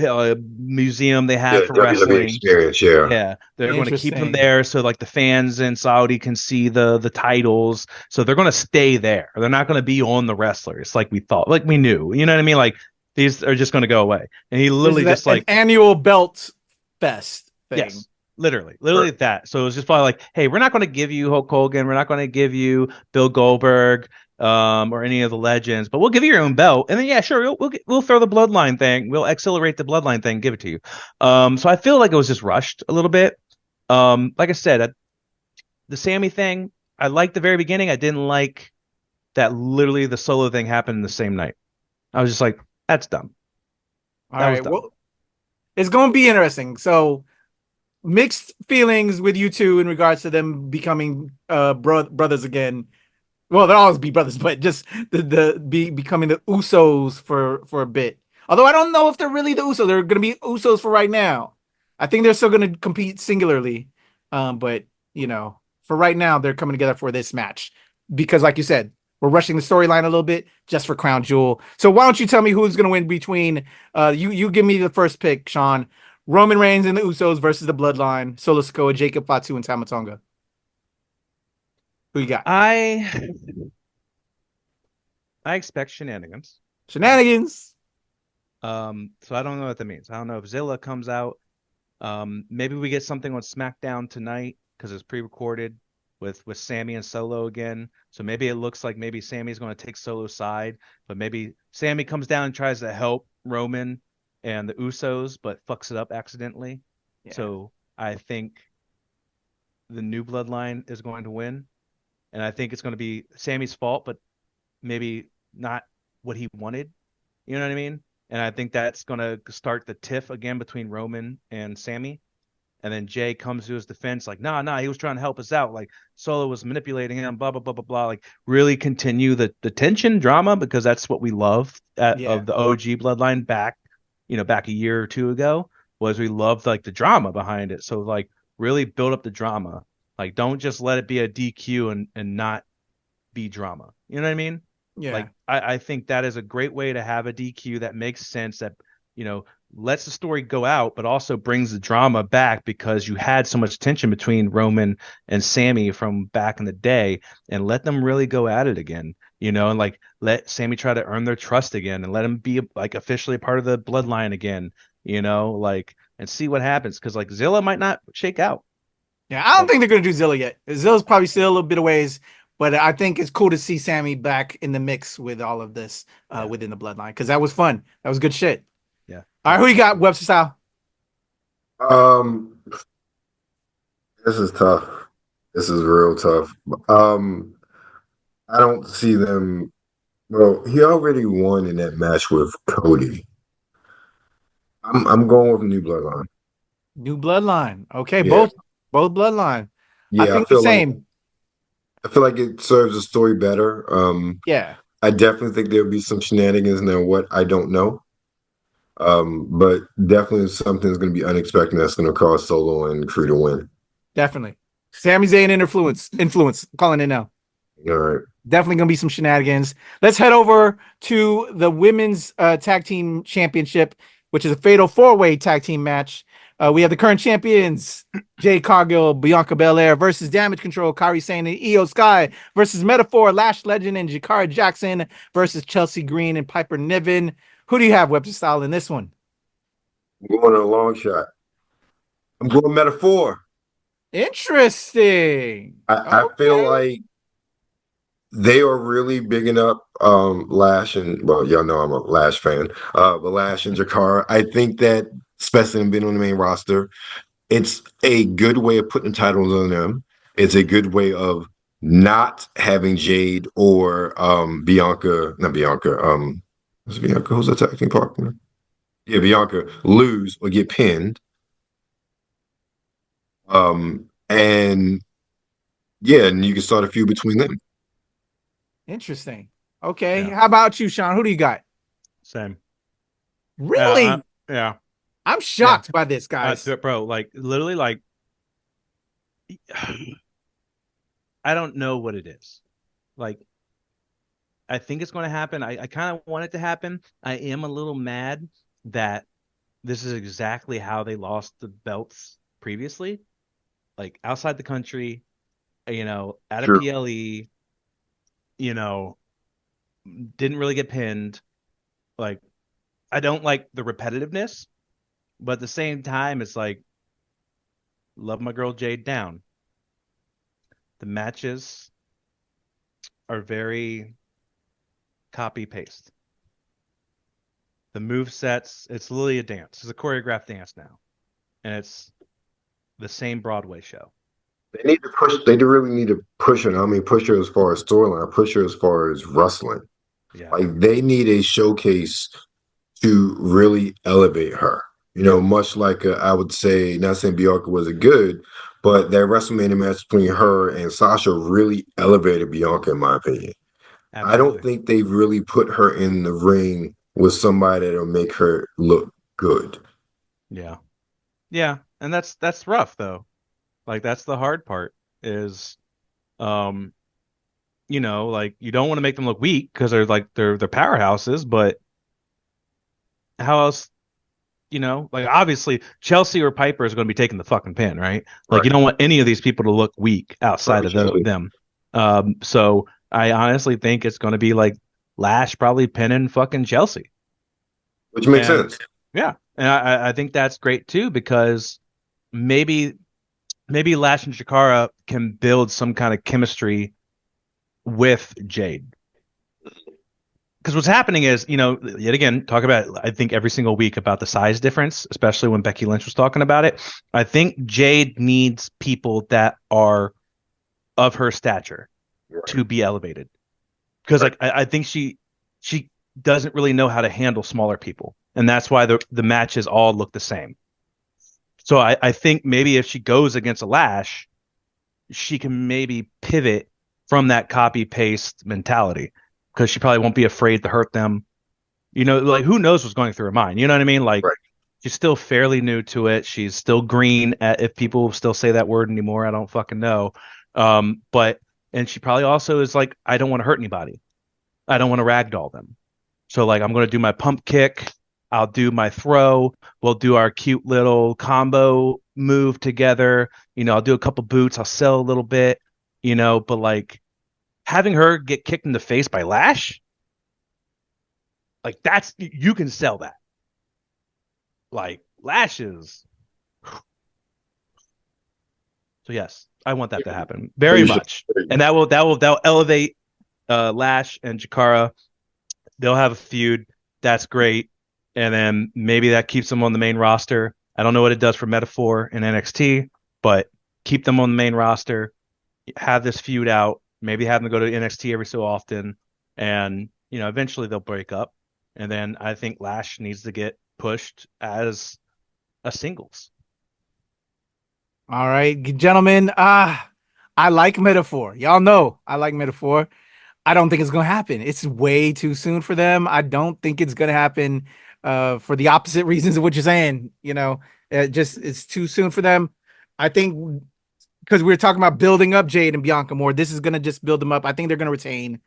S3: museum they have for wrestling.
S2: Experience,
S3: yeah. They're going to keep them there so like the fans in Saudi can see the titles. So they're going to stay there. They're not going to be on the wrestlers like we thought, like we knew. You know what I mean? Like these are just going to go away. And he literally just like
S1: an annual belt fest thing.
S3: Yes. Literally right. That. So it was just probably like, hey, we're not going to give you Hulk Hogan. We're not going to give you Bill Goldberg. Or any of the legends, but we'll give you your own belt, and then yeah, sure, we'll throw the bloodline thing, we'll accelerate the bloodline thing, give it to you. So I feel like it was just rushed a little bit. Like I said, the Sammy thing, I liked the very beginning. I didn't like that literally the solo thing happened in the same night. I was just like, that's dumb.
S1: All right, well, it's going to be interesting. So mixed feelings with you two in regards to them becoming brothers again. Well, they'll always be brothers, but just becoming the Usos for a bit. Although I don't know if they're really the Usos. They're going to be Usos for right now. I think they're still going to compete singularly. But, for right now, they're coming together for this match. Because, like you said, we're rushing the storyline a little bit just for Crown Jewel. So why don't you tell me who's going to win between... You give me the first pick, Sean. Roman Reigns and the Usos versus the Bloodline. Solo Sikoa, Jacob Fatu, and Tama Tonga. Who you got?
S3: I expect shenanigans.
S1: Shenanigans.
S3: So I don't know what that means. I don't know if Zilla comes out. Maybe we get something on SmackDown tonight because it's pre-recorded with Sammy and Solo again. So maybe it looks like maybe Sammy's going to take Solo's side, but maybe Sammy comes down and tries to help Roman and the Usos, but fucks it up accidentally. Yeah. So I think the new bloodline is going to win. And I think it's going to be Sammy's fault, but maybe not what he wanted. You know what I mean? And I think that's going to start the tiff again between Roman and Sammy. And then Jay comes to his defense like, nah, he was trying to help us out. Like Solo was manipulating him, blah, blah, blah, blah, blah. Like really continue the tension drama because that's what we love of the OG bloodline back a year or two ago was we loved like the drama behind it. So like really build up the drama. Like, don't just let it be a DQ and not be drama. You know what I mean?
S1: Yeah.
S3: Like, I think that is a great way to have a DQ that makes sense that, lets the story go out, but also brings the drama back because you had so much tension between Roman and Sammy from back in the day and let them really go at it again, and like let Sammy try to earn their trust again and let him be like officially a part of the bloodline again, like, and see what happens. Cause like Zilla might not shake out.
S1: Yeah, I don't think they're going to do Zilla yet. Zilla's probably still a little bit of ways, but I think it's cool to see Sammy back in the mix with all of this within the bloodline because that was fun. That was good shit.
S3: Yeah.
S1: All right, who you got, Webster style?
S2: This is tough. This is real tough. I don't see them. Well, he already won in that match with Cody. I'm going with New Bloodline.
S1: New Bloodline. Okay, both bloodline.
S2: Yeah,
S1: I think the same.
S2: I feel like it serves the story better.
S1: Yeah.
S2: I definitely think there'll be some shenanigans in there. What I don't know. But definitely something's going to be unexpected that's going to cause Solo and Creed to win.
S1: Definitely. Sami Zayn influence. I'm calling it now.
S2: All right.
S1: Definitely going to be some shenanigans. Let's head over to the women's tag team championship, which is a fatal 4-way tag team match. We have the current champions, Jade Cargill, Bianca Belair versus Damage Control, Kairi Sane and Io Sky versus Metaphor, Lash Legend, and Jakara Jackson versus Chelsea Green and Piper Niven. Who do you have, Webster Style, in this one?
S2: I'm going a long shot. I'm going Metaphor.
S1: Interesting.
S2: I feel like they are really bigging up Lash, and well, y'all know I'm a Lash fan, but Lash and Jakara. I think that, especially them being on the main roster, it's a good way of putting titles on them. It's a good way of not having Jade or Bianca, not Bianca, who's Bianca? Who's the tag team partner? Yeah, Bianca lose or get pinned. And yeah, and you can start a feud between them.
S1: Interesting. Okay. Yeah. How about you, Sean? Who do you got?
S3: Same.
S1: Really?
S3: Yeah.
S1: I'm shocked by this, guys.
S3: Bro, like literally, like I don't know what it is. Like, I think it's going to happen. I kind of want it to happen. I am a little mad that this is exactly how they lost the belts previously. Like outside the country, you know, at a PLE, you know, didn't really get pinned. Like, I don't like the repetitiveness, but at the same time, it's like, love my girl Jade down. The matches are very copy paste. The move sets, it's literally a dance. It's a choreographed dance now, and it's the same Broadway show.
S2: They need to push. They really need to push her. I mean, push her as far as storyline. Push her as far as wrestling.
S3: Yeah.
S2: Like, they need a showcase to really elevate her. You know, much like I would say, not saying Bianca wasn't good, but that WrestleMania match between her and Sasha really elevated Bianca, in my opinion. Absolutely. I don't think they've really put her in the ring with somebody that'll make her look good.
S3: Yeah. Yeah. And that's rough though. Like, that's the hard part is, you know, like, you don't want to make them look weak because they're powerhouses, but how else, you know, like, obviously Chelsea or Piper is going to be taking the fucking pin, right? Like, right. You don't want any of these people to look weak outside of them. So I honestly think it's going to be like Lash probably pinning fucking Chelsea.
S2: Which makes sense.
S3: Yeah. And I think that's great too, because maybe Lash and Jakara can build some kind of chemistry with Jade. Because what's happening is, you know, yet again, talk about, I think every single week about the size difference, especially when Becky Lynch was talking about it. I think Jade needs people that are of her stature to be elevated. Because like I think she doesn't really know how to handle smaller people. And that's why the matches all look the same. So I think maybe if she goes against a Lash, she can maybe pivot from that copy-paste mentality, because she probably won't be afraid to hurt them. You know, like, who knows what's going through her mind? You know what I mean? Like, She's still fairly new to it. She's still green, if people still say that word anymore. I don't fucking know. And she probably also is like, I don't want to hurt anybody. I don't want to ragdoll them. So, like, I'm going to do my pump kick. I'll do my throw. We'll do our cute little combo move together. You know, I'll do a couple boots. I'll sell a little bit, you know, but like having her get kicked in the face by Lash, like, that's, you can sell that. Like, Lash is. So yes, I want that to happen very much. And that'll elevate Lash and Jakara. They'll have a feud. That's great. And then maybe that keeps them on the main roster. I don't know what it does for Metaphor and NXT, but keep them on the main roster. Have this feud out. Maybe have them go to NXT every so often. And, you know, eventually they'll break up. And then I think Lash needs to get pushed as a singles.
S1: All right, gentlemen. I like Metaphor. Y'all know I like Metaphor. I don't think it's going to happen. It's way too soon for them. I don't think it's going to happen for the opposite reasons of what you're saying. You know, it's too soon for them. I think because we were talking about building up Jade and Bianca more, this is going to just build them up. I think they're going to retain,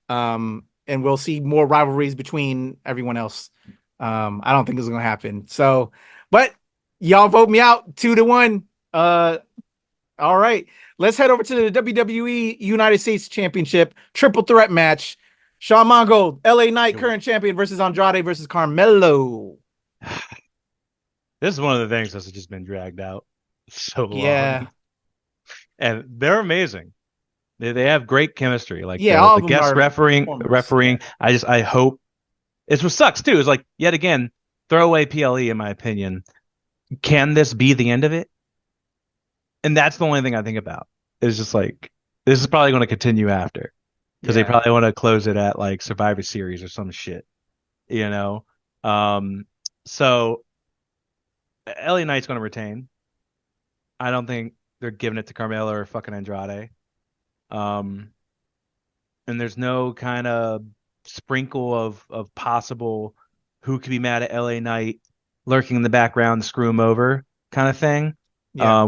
S1: and we'll see more rivalries between everyone else. I don't think it's going to happen. So, but Y'all vote me out 2-1. All right. Let's head over to the WWE United States Championship triple threat match. Shawn Mongold, LA Knight, current champion, versus Andrade versus Carmelo.
S3: This is one of the things that's just been dragged out so long.
S1: Yeah.
S3: And they're amazing. They have great chemistry. Like
S1: all
S3: the guest refereeing. I hope. It's what sucks too. Is like yet again throwaway PLE in my opinion. Can this be the end of it? And that's the only thing I think about. It's just like this is probably going to continue after because they probably want to close it at like Survivor Series or some shit, you know. So LA Knight's going to retain. I don't think they're giving it to Carmelo or fucking Andrade. And there's no kind of sprinkle of possible who could be mad at LA Knight lurking in the background to screw him over kind of thing,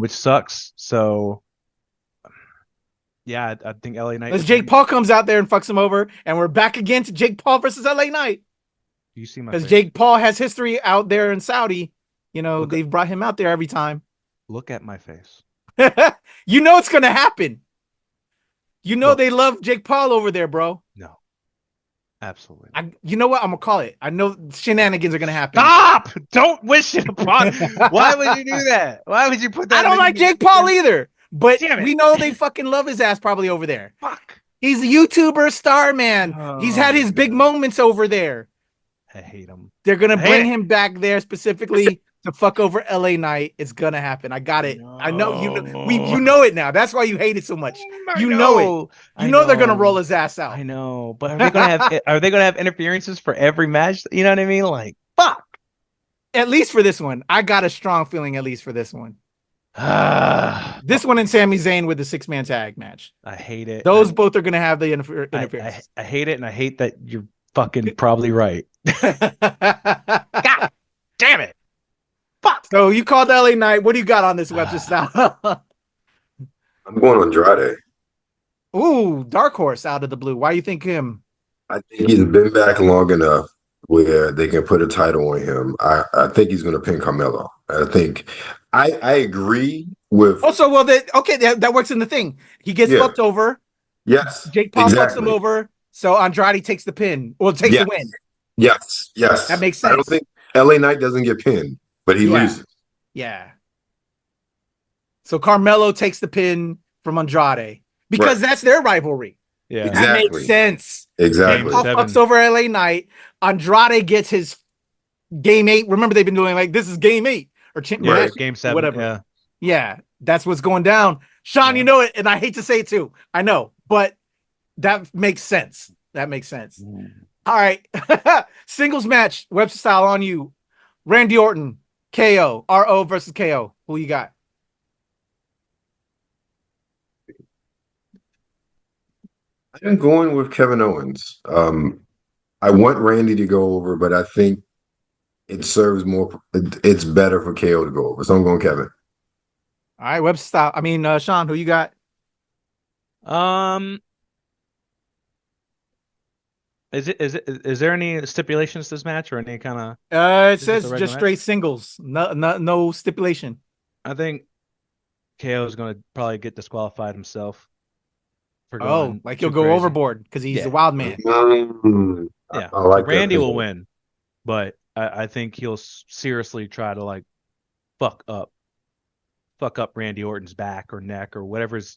S3: which sucks. So, yeah, I think LA Knight.
S1: As Jake Paul comes out there and fucks him over, and we're back again to Jake Paul versus LA Knight.
S3: You see my
S1: because Jake Paul has history out there in Saudi. You know, they've brought him out there every time.
S3: Look at my face.
S1: You know it's gonna happen. You know they love Jake Paul over there, bro.
S3: No. Absolutely.
S1: You know what? I'm gonna call it. I know shenanigans are gonna happen.
S3: Stop! Don't wish it upon. Why would you do that? Why would you put that?
S1: I don't like Jake Paul either, but we know they fucking love his ass probably over there.
S3: Fuck.
S1: He's a YouTuber star, man. He's had his big moments over there.
S3: I hate him.
S1: They're gonna bring him back there specifically to fuck over LA Knight. It's gonna happen. I got it. I know you know. You know it now. That's why you hate it so much. You know it. You know they're gonna roll his ass out.
S3: I know, but are they gonna have interferences for every match? You know what I mean? Like fuck.
S1: At least for this one, I got a strong feeling. At least for this one. This one and Sami Zayn with the 6-man tag match.
S3: I hate it.
S1: Those both are gonna have the interference.
S3: I hate it, and I hate that you're fucking probably right. God damn it. Fuck.
S1: So you called LA Knight. What do you got on this website now?
S2: I'm going Andrade.
S1: Ooh, dark horse out of the blue. Why do you think him?
S2: I think he's been back long enough where they can put a title on him. I think he's going to pin Carmelo. I think I agree with.
S1: Also, well, that works in the thing. He gets fucked over.
S2: Yes.
S1: Jake Paul fucks him over. So Andrade takes the pin. Well, takes the win.
S2: Yes.
S1: That makes sense.
S2: I don't think LA Knight doesn't get pinned. But he loses.
S1: Yeah. So Carmelo takes the pin from Andrade because that's their rivalry.
S3: Yeah.
S1: Exactly. That makes sense.
S2: Exactly.
S1: Paul fucks over LA Knight. Andrade gets his game 8. Remember, they've been doing like this is game 8 or
S3: game 7.
S1: Whatever. Yeah. That's what's going down. Sean, you know it, and I hate to say it too. I know, but that makes sense. All right. Singles match, Webster style on you. Randy Orton. KO, RO versus KO. Who you got?
S2: I'm going with Kevin Owens. I want Randy to go over, but I think it serves more. It's better for KO to go over. So I'm going Kevin.
S1: All right, Webster style. I mean, Sean, who you got?
S3: Is there any stipulations to this match or any kind of?
S1: It says just straight singles. No stipulation.
S3: I think KO is going to probably get disqualified himself. For
S1: like he'll go overboard because he's the wild man.
S3: Yeah, I like Randy will win, but I think he'll seriously try to like fuck up Randy Orton's back or neck or whatever's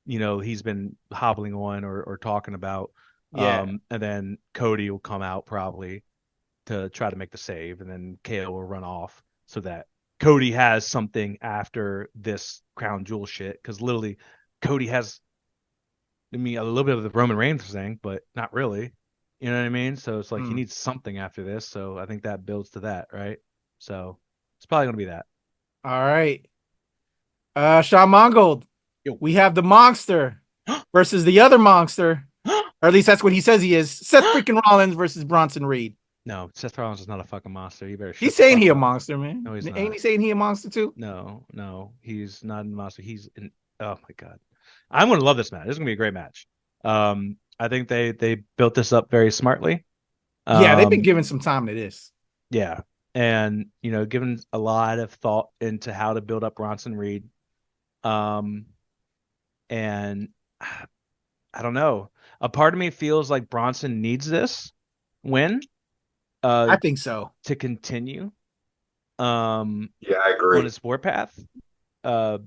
S3: he's been hobbling on or talking about. And then Cody will come out probably to try to make the save, and then KO will run off so that Cody has something after this crown jewel shit. Because literally, Cody has, a little bit of the Roman Reigns thing, but not really. You know what I mean? So it's like he needs something after this. So I think that builds to that, right? So it's probably gonna be that.
S1: All right. Shawn Mongold. We have the monster versus the other monster. Or at least that's what he says he is. Seth freaking Rollins versus Bronson Reed.
S3: No, Seth Rollins is not a fucking monster. You better.
S1: He's saying he a monster, man.
S3: No, he's not.
S1: Ain't he saying he a monster too?
S3: No, he's not a monster. He's an. Oh my god, I'm gonna love this match. This is gonna be a great match. I think they built this up very smartly.
S1: Yeah, they've been giving some time to this.
S3: Yeah, and given a lot of thought into how to build up Bronson Reed. And I don't know. A part of me feels like Bronson needs this win.
S1: I think so.
S3: To continue.
S2: Yeah, I agree.
S3: On his warpath. I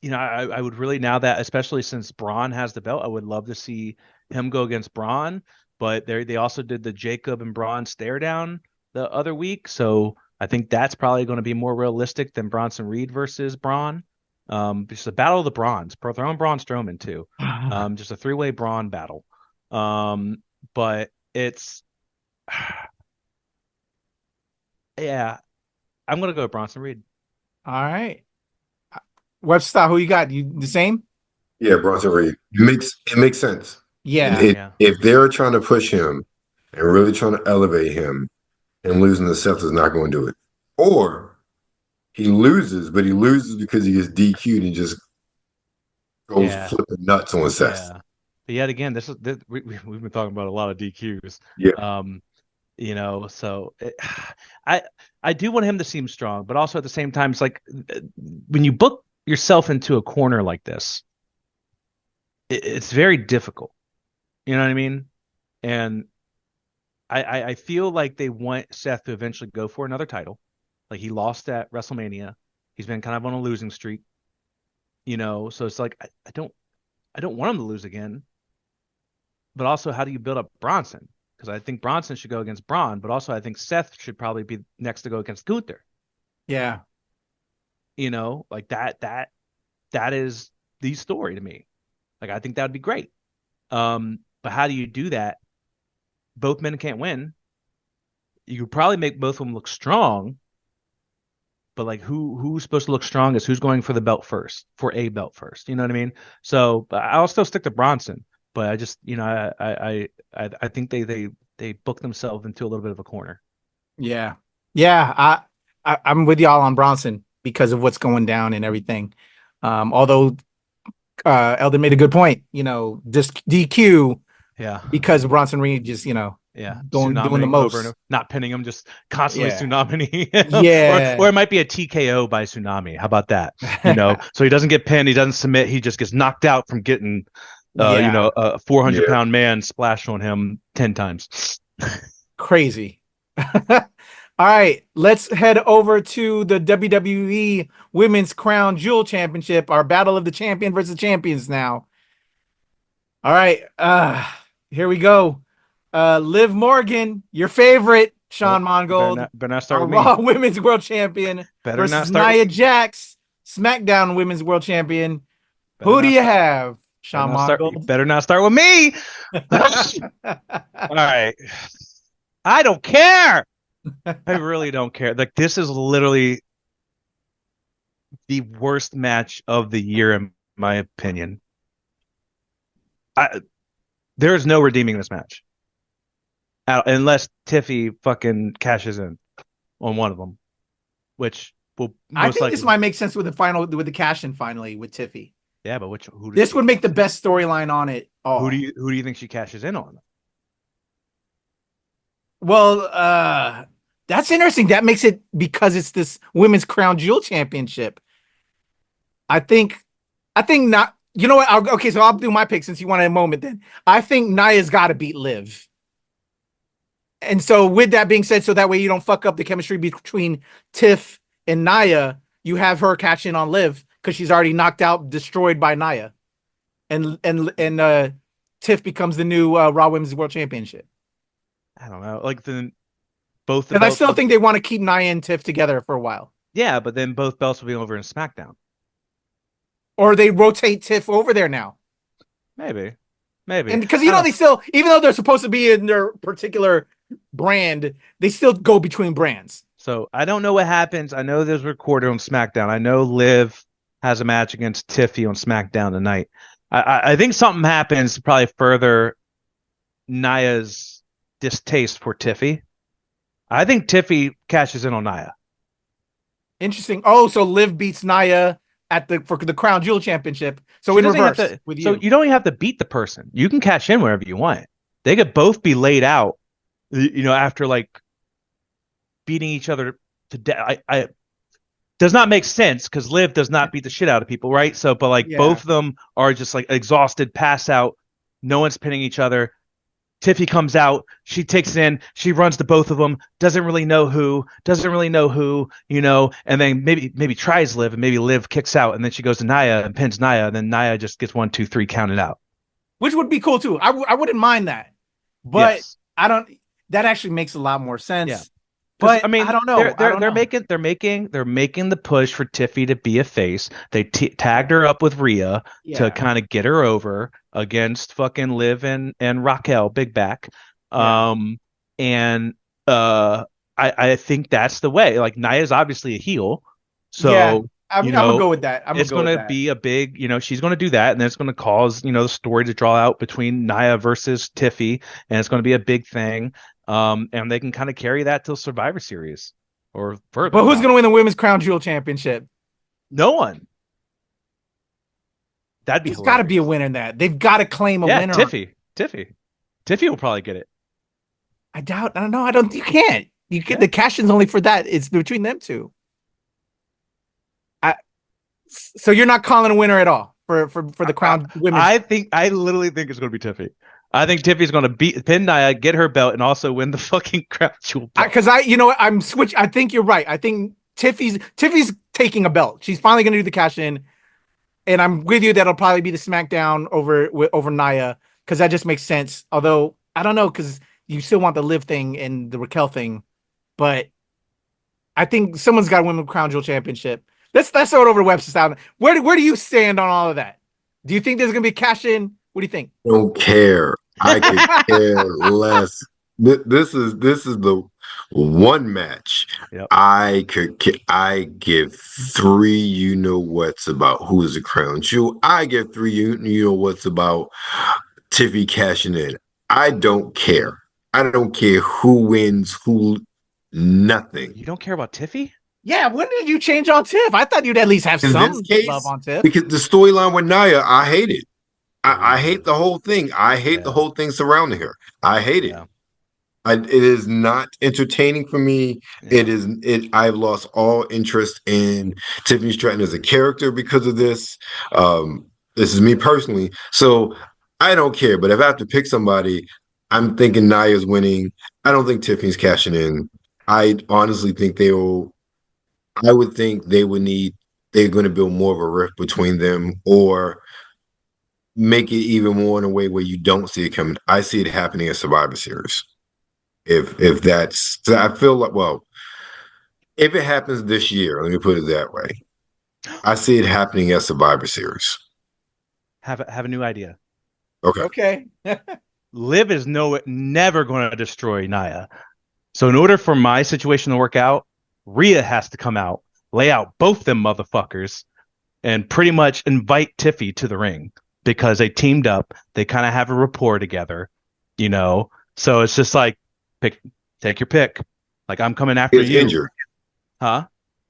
S3: would really, now that, especially since Braun has the belt, I would love to see him go against Braun. But they also did the Jacob and Braun stare down the other week, so I think that's probably going to be more realistic than Bronson Reed versus Braun. Just a battle of the Brauns. Throw in Braun Strowman too. Just a 3-way Braun battle. But it's yeah, I'm gonna go with Bronson Reed.
S1: All right. Webster, who you got? You the same?
S2: Yeah, Bronson Reed. It makes sense.
S1: Yeah.
S2: If they're trying to push him and really trying to elevate him, and losing to Seth is not going to do it. Or he loses, but he loses because he gets DQ'd and just goes flipping nuts on Seth.
S3: Yeah. But yet again, we've been talking about a lot of DQs.
S2: Yeah.
S3: So I do want him to seem strong, but also at the same time, it's like when you book yourself into a corner like this, it's very difficult. You know what I mean? And I feel like they want Seth to eventually go for another title. Like, he lost at WrestleMania. He's been kind of on a losing streak. So it's like I don't want him to lose again. But also, how do you build up Bronson? Because I think Bronson should go against Braun, but also I think Seth should probably be next to go against Gunther.
S1: Yeah.
S3: Like that is the story to me. Like, I think that would be great. But how do you do that? Both men can't win. You could probably make both of them look strong, but like who's supposed to look strongest? Who's going for the belt first? For a belt first? You know what I mean? So I'll still stick to Bronson, but I just I think they booked themselves into a little bit of a corner.
S1: Yeah. I'm with y'all on Bronson because of what's going down and everything. Although Eldon made a good point, just DQ.
S3: Yeah.
S1: Because Bronson Reed just, doing the most.
S3: Not pinning him, just constantly tsunami.
S1: Yeah.
S3: Or it might be a TKO by Tsunami. How about that? So he doesn't get pinned, he doesn't submit, he just gets knocked out from getting a 400-pound man splash on him 10 times.
S1: Crazy. All right, let's head over to the WWE Women's Crown Jewel Championship, our Battle of the Champion versus Champions now. All right, here we go. Liv Morgan, your favorite, Sean Mongold.
S3: Better not start with me.
S1: Raw Women's World Champion versus Nia Jax, SmackDown Women's World Champion. Who do you have, Sean Mongold?
S3: Better not start with me. All right. I don't care. I really don't care. Like, this is literally the worst match of the year, in my opinion. There is no redeeming this match unless Tiffy fucking cashes in on one of them, which will
S1: I think this might make sense with the cash in finally with Tiffy.
S3: Yeah, but
S1: this would make the best storyline on it. Oh.
S3: Who do you think she cashes in on?
S1: Well, that's interesting. That makes it, because it's this Women's Crown Jewel Championship. I think not. You know what? Okay, so I'll do my pick since you wanted a moment then. I think Nia's got to beat Liv. And so with that being said, so that way you don't fuck up the chemistry between Tiff and Nia, you have her catch in on Liv because she's already knocked out, destroyed by Nia. And Tiff becomes the new Raw Women's World Championship.
S3: I don't know. Like, then both.
S1: And I still think they want to keep Nia and Tiff together for a while.
S3: Yeah, but then both belts will be over in SmackDown.
S1: Or they rotate Tiff over there now.
S3: Maybe.
S1: And because, they still, even though they're supposed to be in their particular brand, they still go between brands.
S3: So I don't know what happens. I know there's recorded on SmackDown. I know Liv has a match against Tiffy on SmackDown tonight. I think something happens to probably further Nia's distaste for Tiffy. I think Tiffy cashes in on Nia.
S1: Interesting. Oh, so Liv beats Nia for the Crown Jewel Championship. So in reverse with you.
S3: So you don't even have to beat the person. You can cash in wherever you want. They could both be laid out, after like beating each other to death. I does not make sense because Liv does not beat the shit out of people, right? So, but like both of them are just like exhausted, pass out. No one's pinning each other. Tiffy comes out, she takes it in, she runs to both of them, doesn't really know who, you know, and then maybe tries Liv, and maybe Liv kicks out, and then she goes to Nia and pins Nia, and then Nia just gets 1, 2, 3 counted out.
S1: Which would be cool too. I wouldn't mind that, but I don't. That actually makes a lot more sense.
S3: Yeah.
S1: But
S3: I mean,
S1: I don't know.
S3: They're making the push for Tiffy to be a face. They tagged her up with Rhea to kind of get her over against fucking Liv and Raquel Big Back. I think that's the way. Like, Nia's obviously a heel, so
S1: I'm gonna go with that.
S3: It's gonna be a big, you know, she's gonna do that, and then it's gonna cause, you know, the story to draw out between Nia versus Tiffy, and it's gonna be a big thing. And they can kind of carry that till Survivor Series or further.
S1: But who's going to win the Women's Crown Jewel Championship?
S3: No one. That'd be.
S1: There's got to be a winner in that. They've got to claim a winner.
S3: Tiffy will probably get it.
S1: I doubt. I don't know. I don't. You can't. You get the cash-in's only for that. It's between them two. So you're not calling a winner at all for the Crown Women's.
S3: I literally think it's going to be Tiffy. I think Tiffy's going to pin Nia, get her belt, and also win the fucking Crown Jewel belt.
S1: Because I'm switch. I think you're right. I think Tiffy's taking a belt. She's finally going to do the cash in, and I'm with you. That'll probably be the SmackDown over Nia, because that just makes sense. Although I don't know, because you still want the Liv thing and the Raquel thing, but I think someone's got to win the Crown Jewel Championship. Let's throw it over to Webster Style. Where do you stand on all of that? Do you think there's going to be a cash in? What do you think?
S2: Don't care. I could care less. This is the one match I give 3 you know what's about who is the Crown Jewel. I give 3 you know what's about Tiffy cashing in. I don't care. I don't care who wins, nothing.
S3: You don't care about Tiffy?
S1: Yeah, when did you change on Tiff? I thought you'd at least have some love on Tiff.
S2: Because the storyline with Nia, I hate it. I hate the whole thing. I hate the whole thing surrounding her. I hate it. It is not entertaining for me. I've lost all interest in Tiffany Stratton as a character because of this. This is me personally. So I don't care. But if I have to pick somebody, I'm thinking Nia's winning. I don't think Tiffany's cashing in. I honestly think they're going to build more of a rift between them, or make it even more in a way where you don't see it coming. I see it happening at Survivor Series. If that's, I feel like, well, if it happens this year, let me put it that way, I see it happening at Survivor Series.
S3: Have a new idea.
S1: Okay.
S3: Liv is never going to destroy Nia. So in order for my situation to work out, Rhea has to come out, lay out both them motherfuckers, and pretty much invite Tiffy to the ring. Because they teamed up, they kind of have a rapport together, you know. So it's just like, take your pick. Like, I'm coming after you.
S2: Injured,
S3: huh?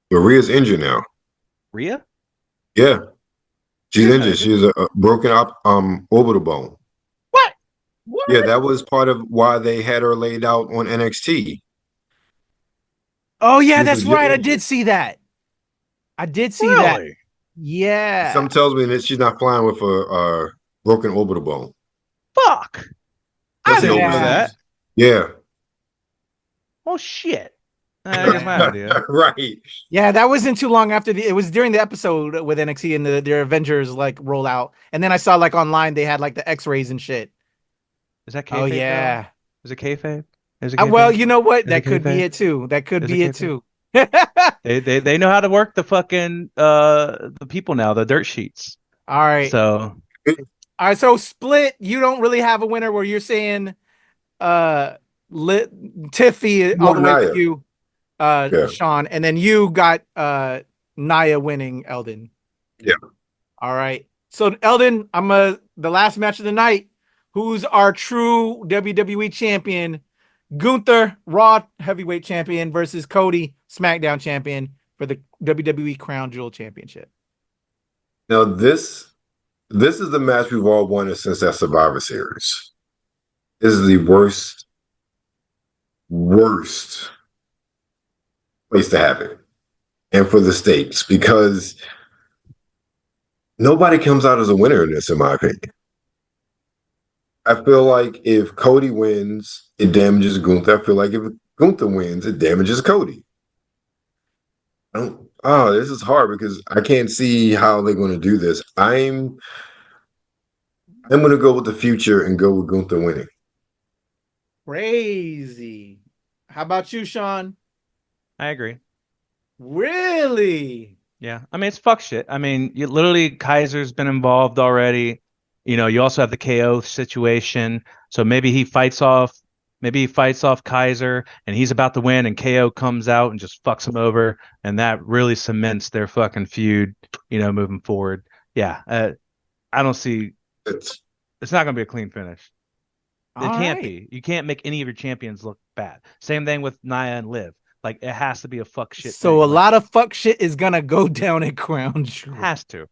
S2: But Rhea's injured now.
S3: Rhea?
S2: Yeah, she's injured. She's a broken up orbital bone.
S1: What?
S2: Yeah, that was part of why they had her laid out on NXT.
S1: Oh yeah, that's right. I did see that. That. Yeah.
S2: Some tells me that she's not flying with a broken orbital bone.
S3: Fuck. I didn't know that.
S2: Yeah.
S3: Oh shit. That's my idea.
S2: Right.
S1: Yeah, that wasn't too long after it was during the episode with NXT and their Avengers like roll out. And then I saw like online they had like the X-rays and shit.
S3: Is that kayfabe?
S1: Oh yeah.
S3: Is it kayfabe?
S1: Well, you know what? That could be it too.
S3: They know how to work the fucking the people now, the dirt sheets.
S1: All right.
S3: So
S1: split. You don't really have a winner where you're saying Tiffy all the way with you, Sean, and then you got Nia winning Eldon.
S2: Yeah.
S1: All right. So Eldon, the last match of the night. Who's our true WWE champion? Gunther, Raw Heavyweight Champion, versus Cody, SmackDown Champion, for the WWE Crown Jewel Championship.
S2: Now, this is the match we've all wanted since that Survivor Series. This is the worst place to have it, and for the stakes, because nobody comes out as a winner in this, in my opinion. I feel like if Cody wins, it damages Gunther. I feel like if Gunther wins, it damages Cody. This is hard because I can't see how they're going to do this. I'm going to go with the future and go with Gunther winning.
S1: Crazy. How about you, Sean?
S3: I agree.
S1: Really?
S3: Yeah. I mean, it's fuck shit. I mean, literally Kaiser's been involved already. You also have the KO situation. So maybe he fights off Kaiser and he's about to win and KO comes out and just fucks him over. And that really cements their fucking feud, moving forward. Yeah. I don't see it's not going to be a clean finish. It can't be. You can't make any of your champions look bad. Same thing with Nia and Liv. Like, it has to be a fuck shit.
S1: So a lot of fuck shit is going to go down at Crown Jewel.
S3: It has to.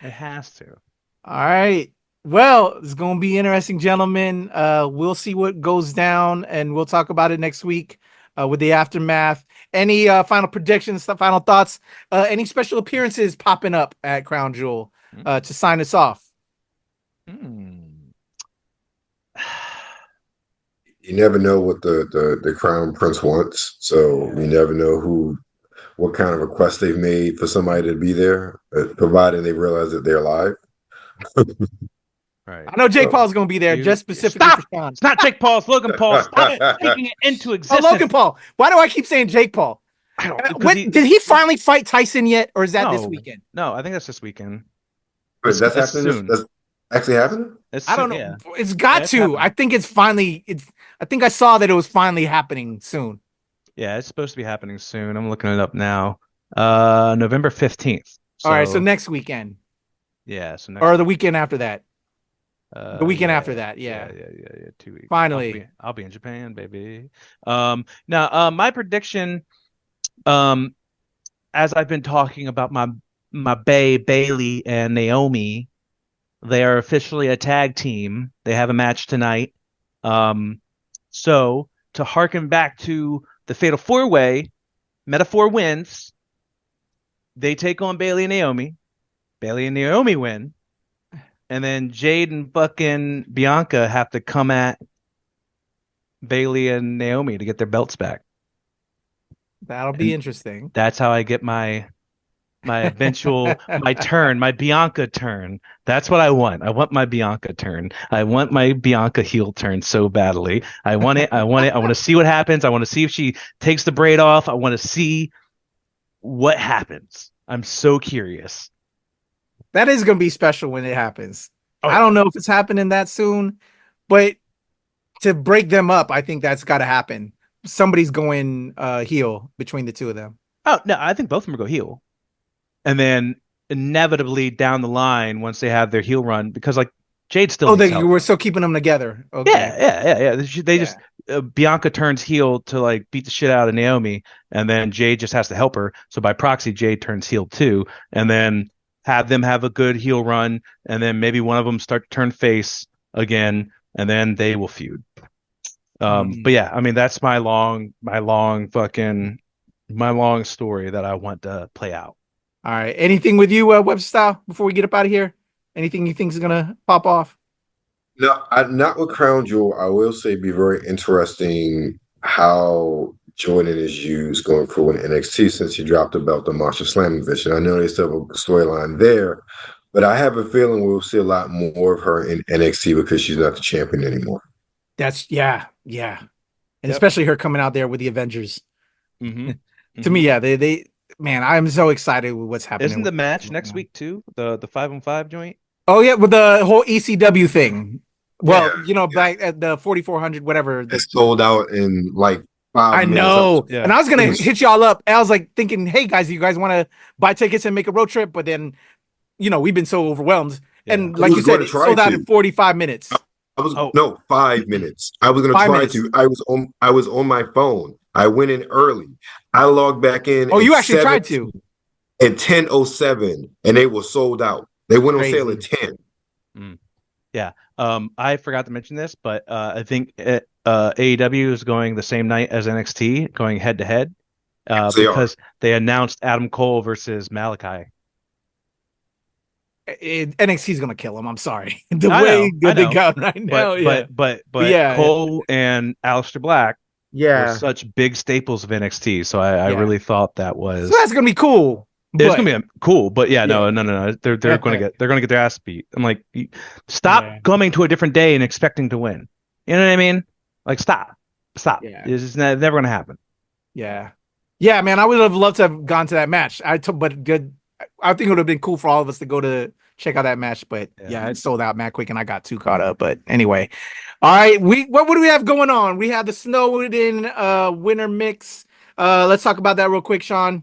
S3: It has to.
S1: All right. Well, it's going to be interesting, gentlemen. We'll see what goes down, and we'll talk about it next week with the aftermath. Any final predictions, final thoughts? Any special appearances popping up at Crown Jewel to sign us off?
S2: You never know what the Crown Prince wants, so you never know what kind of request they've made for somebody to be there, providing they realize that they're alive.
S1: Right. I know Jake Paul's going to be there just specifically for Sean.
S3: It's not Jake Paul, it's Logan Paul. Stop taking it into existence.
S1: Oh, Logan Paul. Why do I keep saying Jake Paul? Did he finally fight Tyson yet, or is that this weekend?
S3: No, I think that's this weekend.
S2: That's happening soon. That's actually happening?
S1: I don't know. Yeah. It's got to. I think it's finally. I think I saw that it was finally happening soon.
S3: Yeah, it's supposed to be happening soon. I'm looking it up now. November 15th.
S1: All right, so next weekend.
S3: Yeah, so
S1: or the weekend after that. The weekend after that, yeah.
S3: 2 weeks.
S1: Finally,
S3: I'll be in Japan, baby. Now, my prediction, as I've been talking about my Bailey and Naomi, they are officially a tag team. They have a match tonight. So to harken back to the Fatal 4-Way, Metaphor wins. They take on Bailey and Naomi. Bailey and Naomi win. And then Jade and fucking Bianca have to come at Bailey and Naomi to get their belts back.
S1: That'll be interesting.
S3: That's how I get my eventual my Bianca turn. That's what I want. I want my Bianca turn. I want my Bianca heel turn so badly. I want it. I want to see what happens. I want to see if she takes the braid off. I want to see what happens. I'm so curious.
S1: That is going to be special when it happens. Oh. I don't know if it's happening that soon, but to break them up, I think that's got to happen. Somebody's going heel between the two of them.
S3: Oh, no, I think both of them will go heel. And then inevitably down the line, once they have their heel run, because like Jade still.
S1: We're still keeping them together. Okay.
S3: Yeah. They just Bianca turns heel to like beat the shit out of Naomi, and then Jade just has to help her. So by proxy, Jade turns heel too, and then have them have a good heel run, and then maybe one of them start to turn face again, and then they will feud. But yeah, I mean that's my long story that I want to play out.
S1: All right. Anything with you, Webster Style, before we get up out of here? Anything you think is gonna pop off?
S2: No, not with Crown Jewel. I will say, be very interesting how Jordan is used going forward in NXT since he dropped the belt on Marsha Slamovich. And I know they still have a storyline there, but I have a feeling we'll see a lot more of her in NXT because she's not the champion anymore.
S1: That's yeah. And especially her coming out there with the Avengers. To me, yeah, they man, I'm so excited with what's happening.
S3: Isn't the match next week too? The 5-on-5 joint?
S1: Oh yeah, with the whole ECW thing. Well, back at the 4,400, whatever.
S2: It's sold out in like 5 minutes.
S1: I know. Yeah. And I was going to hit y'all up. I was like thinking, hey guys, you guys want to buy tickets and make a road trip? But then, we've been so overwhelmed. Yeah. And like you said, it sold out in 45 minutes.
S2: 5 minutes. I was going to try to. I was on my phone. I went in early. I logged back in.
S1: Oh, you actually tried to?
S2: At 10:07, and they were sold out. They went on sale at 10.
S3: Yeah. I forgot to mention this, but I think AEW is going the same night as NXT, going head to head, because they announced Adam Cole versus Malachi.
S1: NXT is gonna kill him. I'm sorry. The way that they got right now,
S3: but Cole and Aleister Black were such big staples of NXT. So I really thought that was.
S1: So that's gonna be cool.
S3: It's gonna be cool, but no. They're gonna get their ass beat. I'm like, stop coming to a different day and expecting to win. You know what I mean? Like, stop. Yeah. It's never gonna happen.
S1: Yeah, man. I would have loved to have gone to that match. I think it would have been cool for all of us to go to check out that match, but it sold out mad quick, and I got too caught up. But anyway, all right. What do we have going on? We have the Snowden winter mix. Let's talk about that real quick, Sean.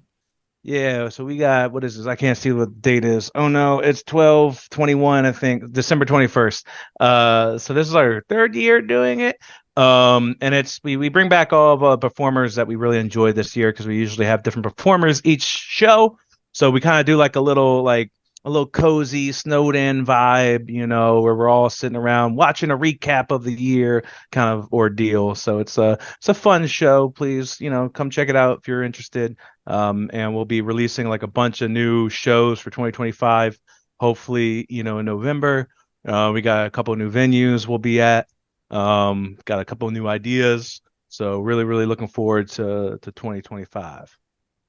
S3: Yeah, so we got, what is this? I can't see what the date is. Oh no, it's 12/21, I think, December 21st. So this is our third year doing it. And it's we bring back all of the performers that we really enjoyed this year, because we usually have different performers each show. So we kind of do like a little cozy snowed in vibe, where we're all sitting around watching a recap of the year kind of ordeal. So it's a fun show. Please, come check it out if you're interested. And we'll be releasing like a bunch of new shows for 2025, hopefully, in November. We got a couple of new venues we'll be at. Got a couple of new ideas. So really, really looking forward to 2025.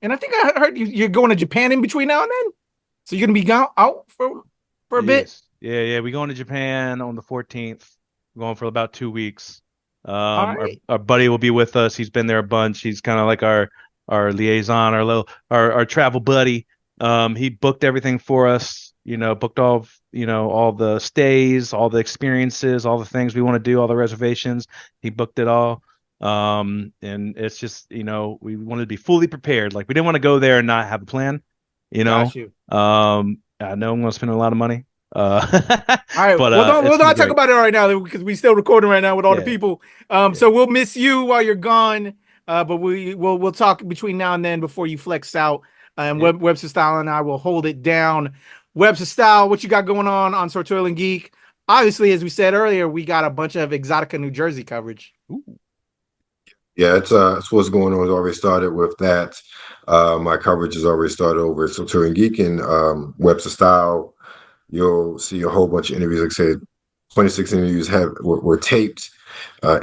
S1: And I think I heard you're going to Japan in between now and then. So you're going to be out for a bit?
S3: Yeah. We're going to Japan on the 14th. We're going for about 2 weeks. Our buddy will be with us. He's been there a bunch. He's kind of like our liaison, our travel buddy. He booked everything for us, booked all the stays, all the experiences, all the things we want to do, all the reservations. He booked it all. And it's just, we wanted to be fully prepared. Like, we didn't want to go there and not have a plan,
S1: Got you.
S3: I know I'm going to spend a lot of money. All
S1: right, but we'll not talk about it right now, because we're still recording right now with all the people. So we'll miss you while you're gone. But we'll talk between now and then before you flex out. And Webster Style and I will hold it down. Webster Style, what you got going on Sartorial and Geek? Obviously, as we said earlier, we got a bunch of Exotica New Jersey coverage. Ooh.
S2: Yeah, it's what's going on. It's already started with that. My coverage has already started over at Sartorial and Geek and Webster Style. You'll see a whole bunch of interviews. Like I said, 26 interviews were taped.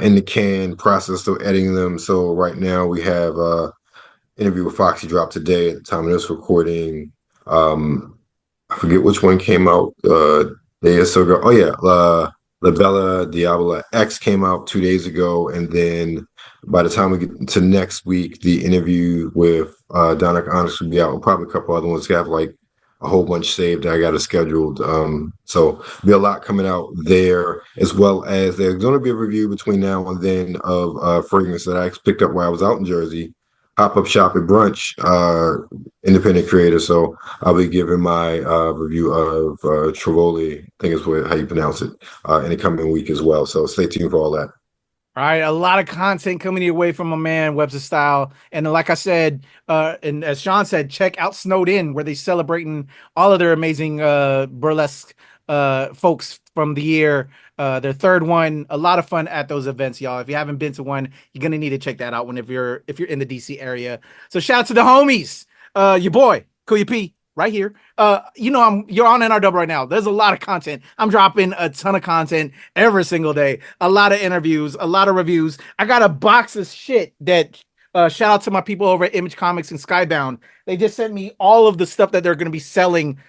S2: In the can, process, still editing them. So right now we have interview with Foxy dropped today at the time of this recording. I forget which one came out days or so ago. Oh yeah, La Bella Diabla X came out 2 days ago, and then by the time we get to next week, the interview with Donna Onyx will be out, and probably a couple other ones. We have like a whole bunch saved that I got it scheduled. So be a lot coming out there, as well as there's going to be a review between now and then of fragrance that I picked up while I was out in Jersey. Pop-up shop at brunch, independent creator. So I'll be giving my review of Trivoli, I think is how you pronounce it, in the coming week as well. So stay tuned for all that.
S1: All right, a lot of content coming your way from my man Webster Style, and like I said, and as Sean said, check out Snowed In, where they're celebrating all of their amazing burlesque folks from the year. Their third one, a lot of fun at those events, y'all. If you haven't been to one, you're gonna need to check that out if you're in the DC area. So shout out to the homies, your boy Kuya P. Right here. You're on NRW right now. There's a lot of content. I'm dropping a ton of content every single day. A lot of interviews, a lot of reviews. I got a box of shit that shout out to my people over at Image Comics and Skybound. They just sent me all of the stuff that they're going to be selling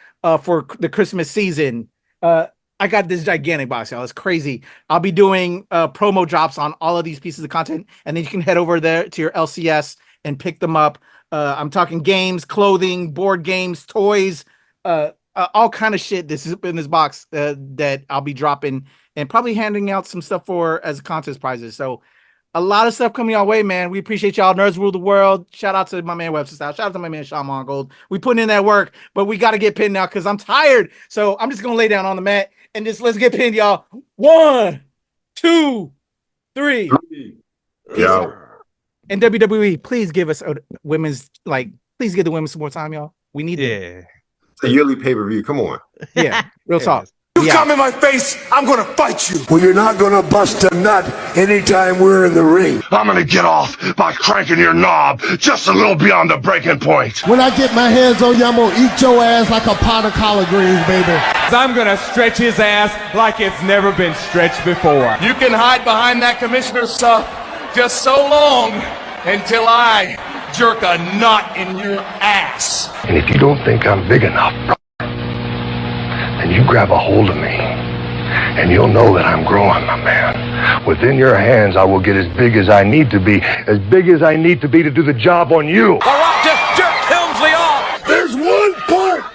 S1: for the Christmas season. I got this gigantic box, y'all. It's crazy. I'll be doing promo drops on all of these pieces of content, and then you can head over there to your LCS and pick them up. I'm talking games, clothing, board games, toys, all kind of shit. This is in this box that I'll be dropping and probably handing out some stuff for as contest prizes. So a lot of stuff coming our way, man. We appreciate y'all. Nerds rule the world. Shout out to my man Webster Style. Shout out to my man Sean Mongold. We putting in that work, but we got to get pinned now because I'm tired. So I'm just gonna lay down on the mat and just let's get pinned, y'all. 1, 2, 3.
S2: Yeah.
S1: And WWE, please give us women's, please give the women some more time, y'all. We need
S2: It's a yearly pay-per-view. Come on.
S1: Yeah, real talk.
S4: You come in my face, I'm gonna fight you.
S5: Well, you're not gonna bust a nut anytime we're in the ring.
S6: I'm gonna get off by cranking your knob just a little beyond the breaking point.
S7: When I get my hands on you, I'm gonna eat your ass like a pot of collard greens, baby.
S8: I'm gonna stretch his ass like it's never been stretched before.
S4: You can hide behind that commissioner's stuff just so long until I jerk a knot in your ass.
S6: And if you don't think I'm big enough, then you grab a hold of me, and you'll know that I'm growing, my man. Within your hands, I will get as big as I need to be to do the job on you.
S4: All right, just jerk Helmsley off.
S5: There's one part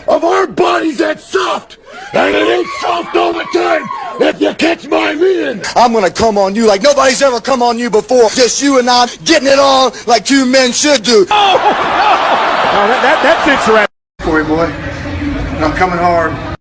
S5: of our bodies that's soft, and it ain't soft all the time, if you catch my meaning.
S9: I'm gonna come on you like nobody's ever come on you before. Just you and I getting it on like two men should do.
S4: Oh, no! No, that's it, Shrek.
S5: Boy, I'm coming hard.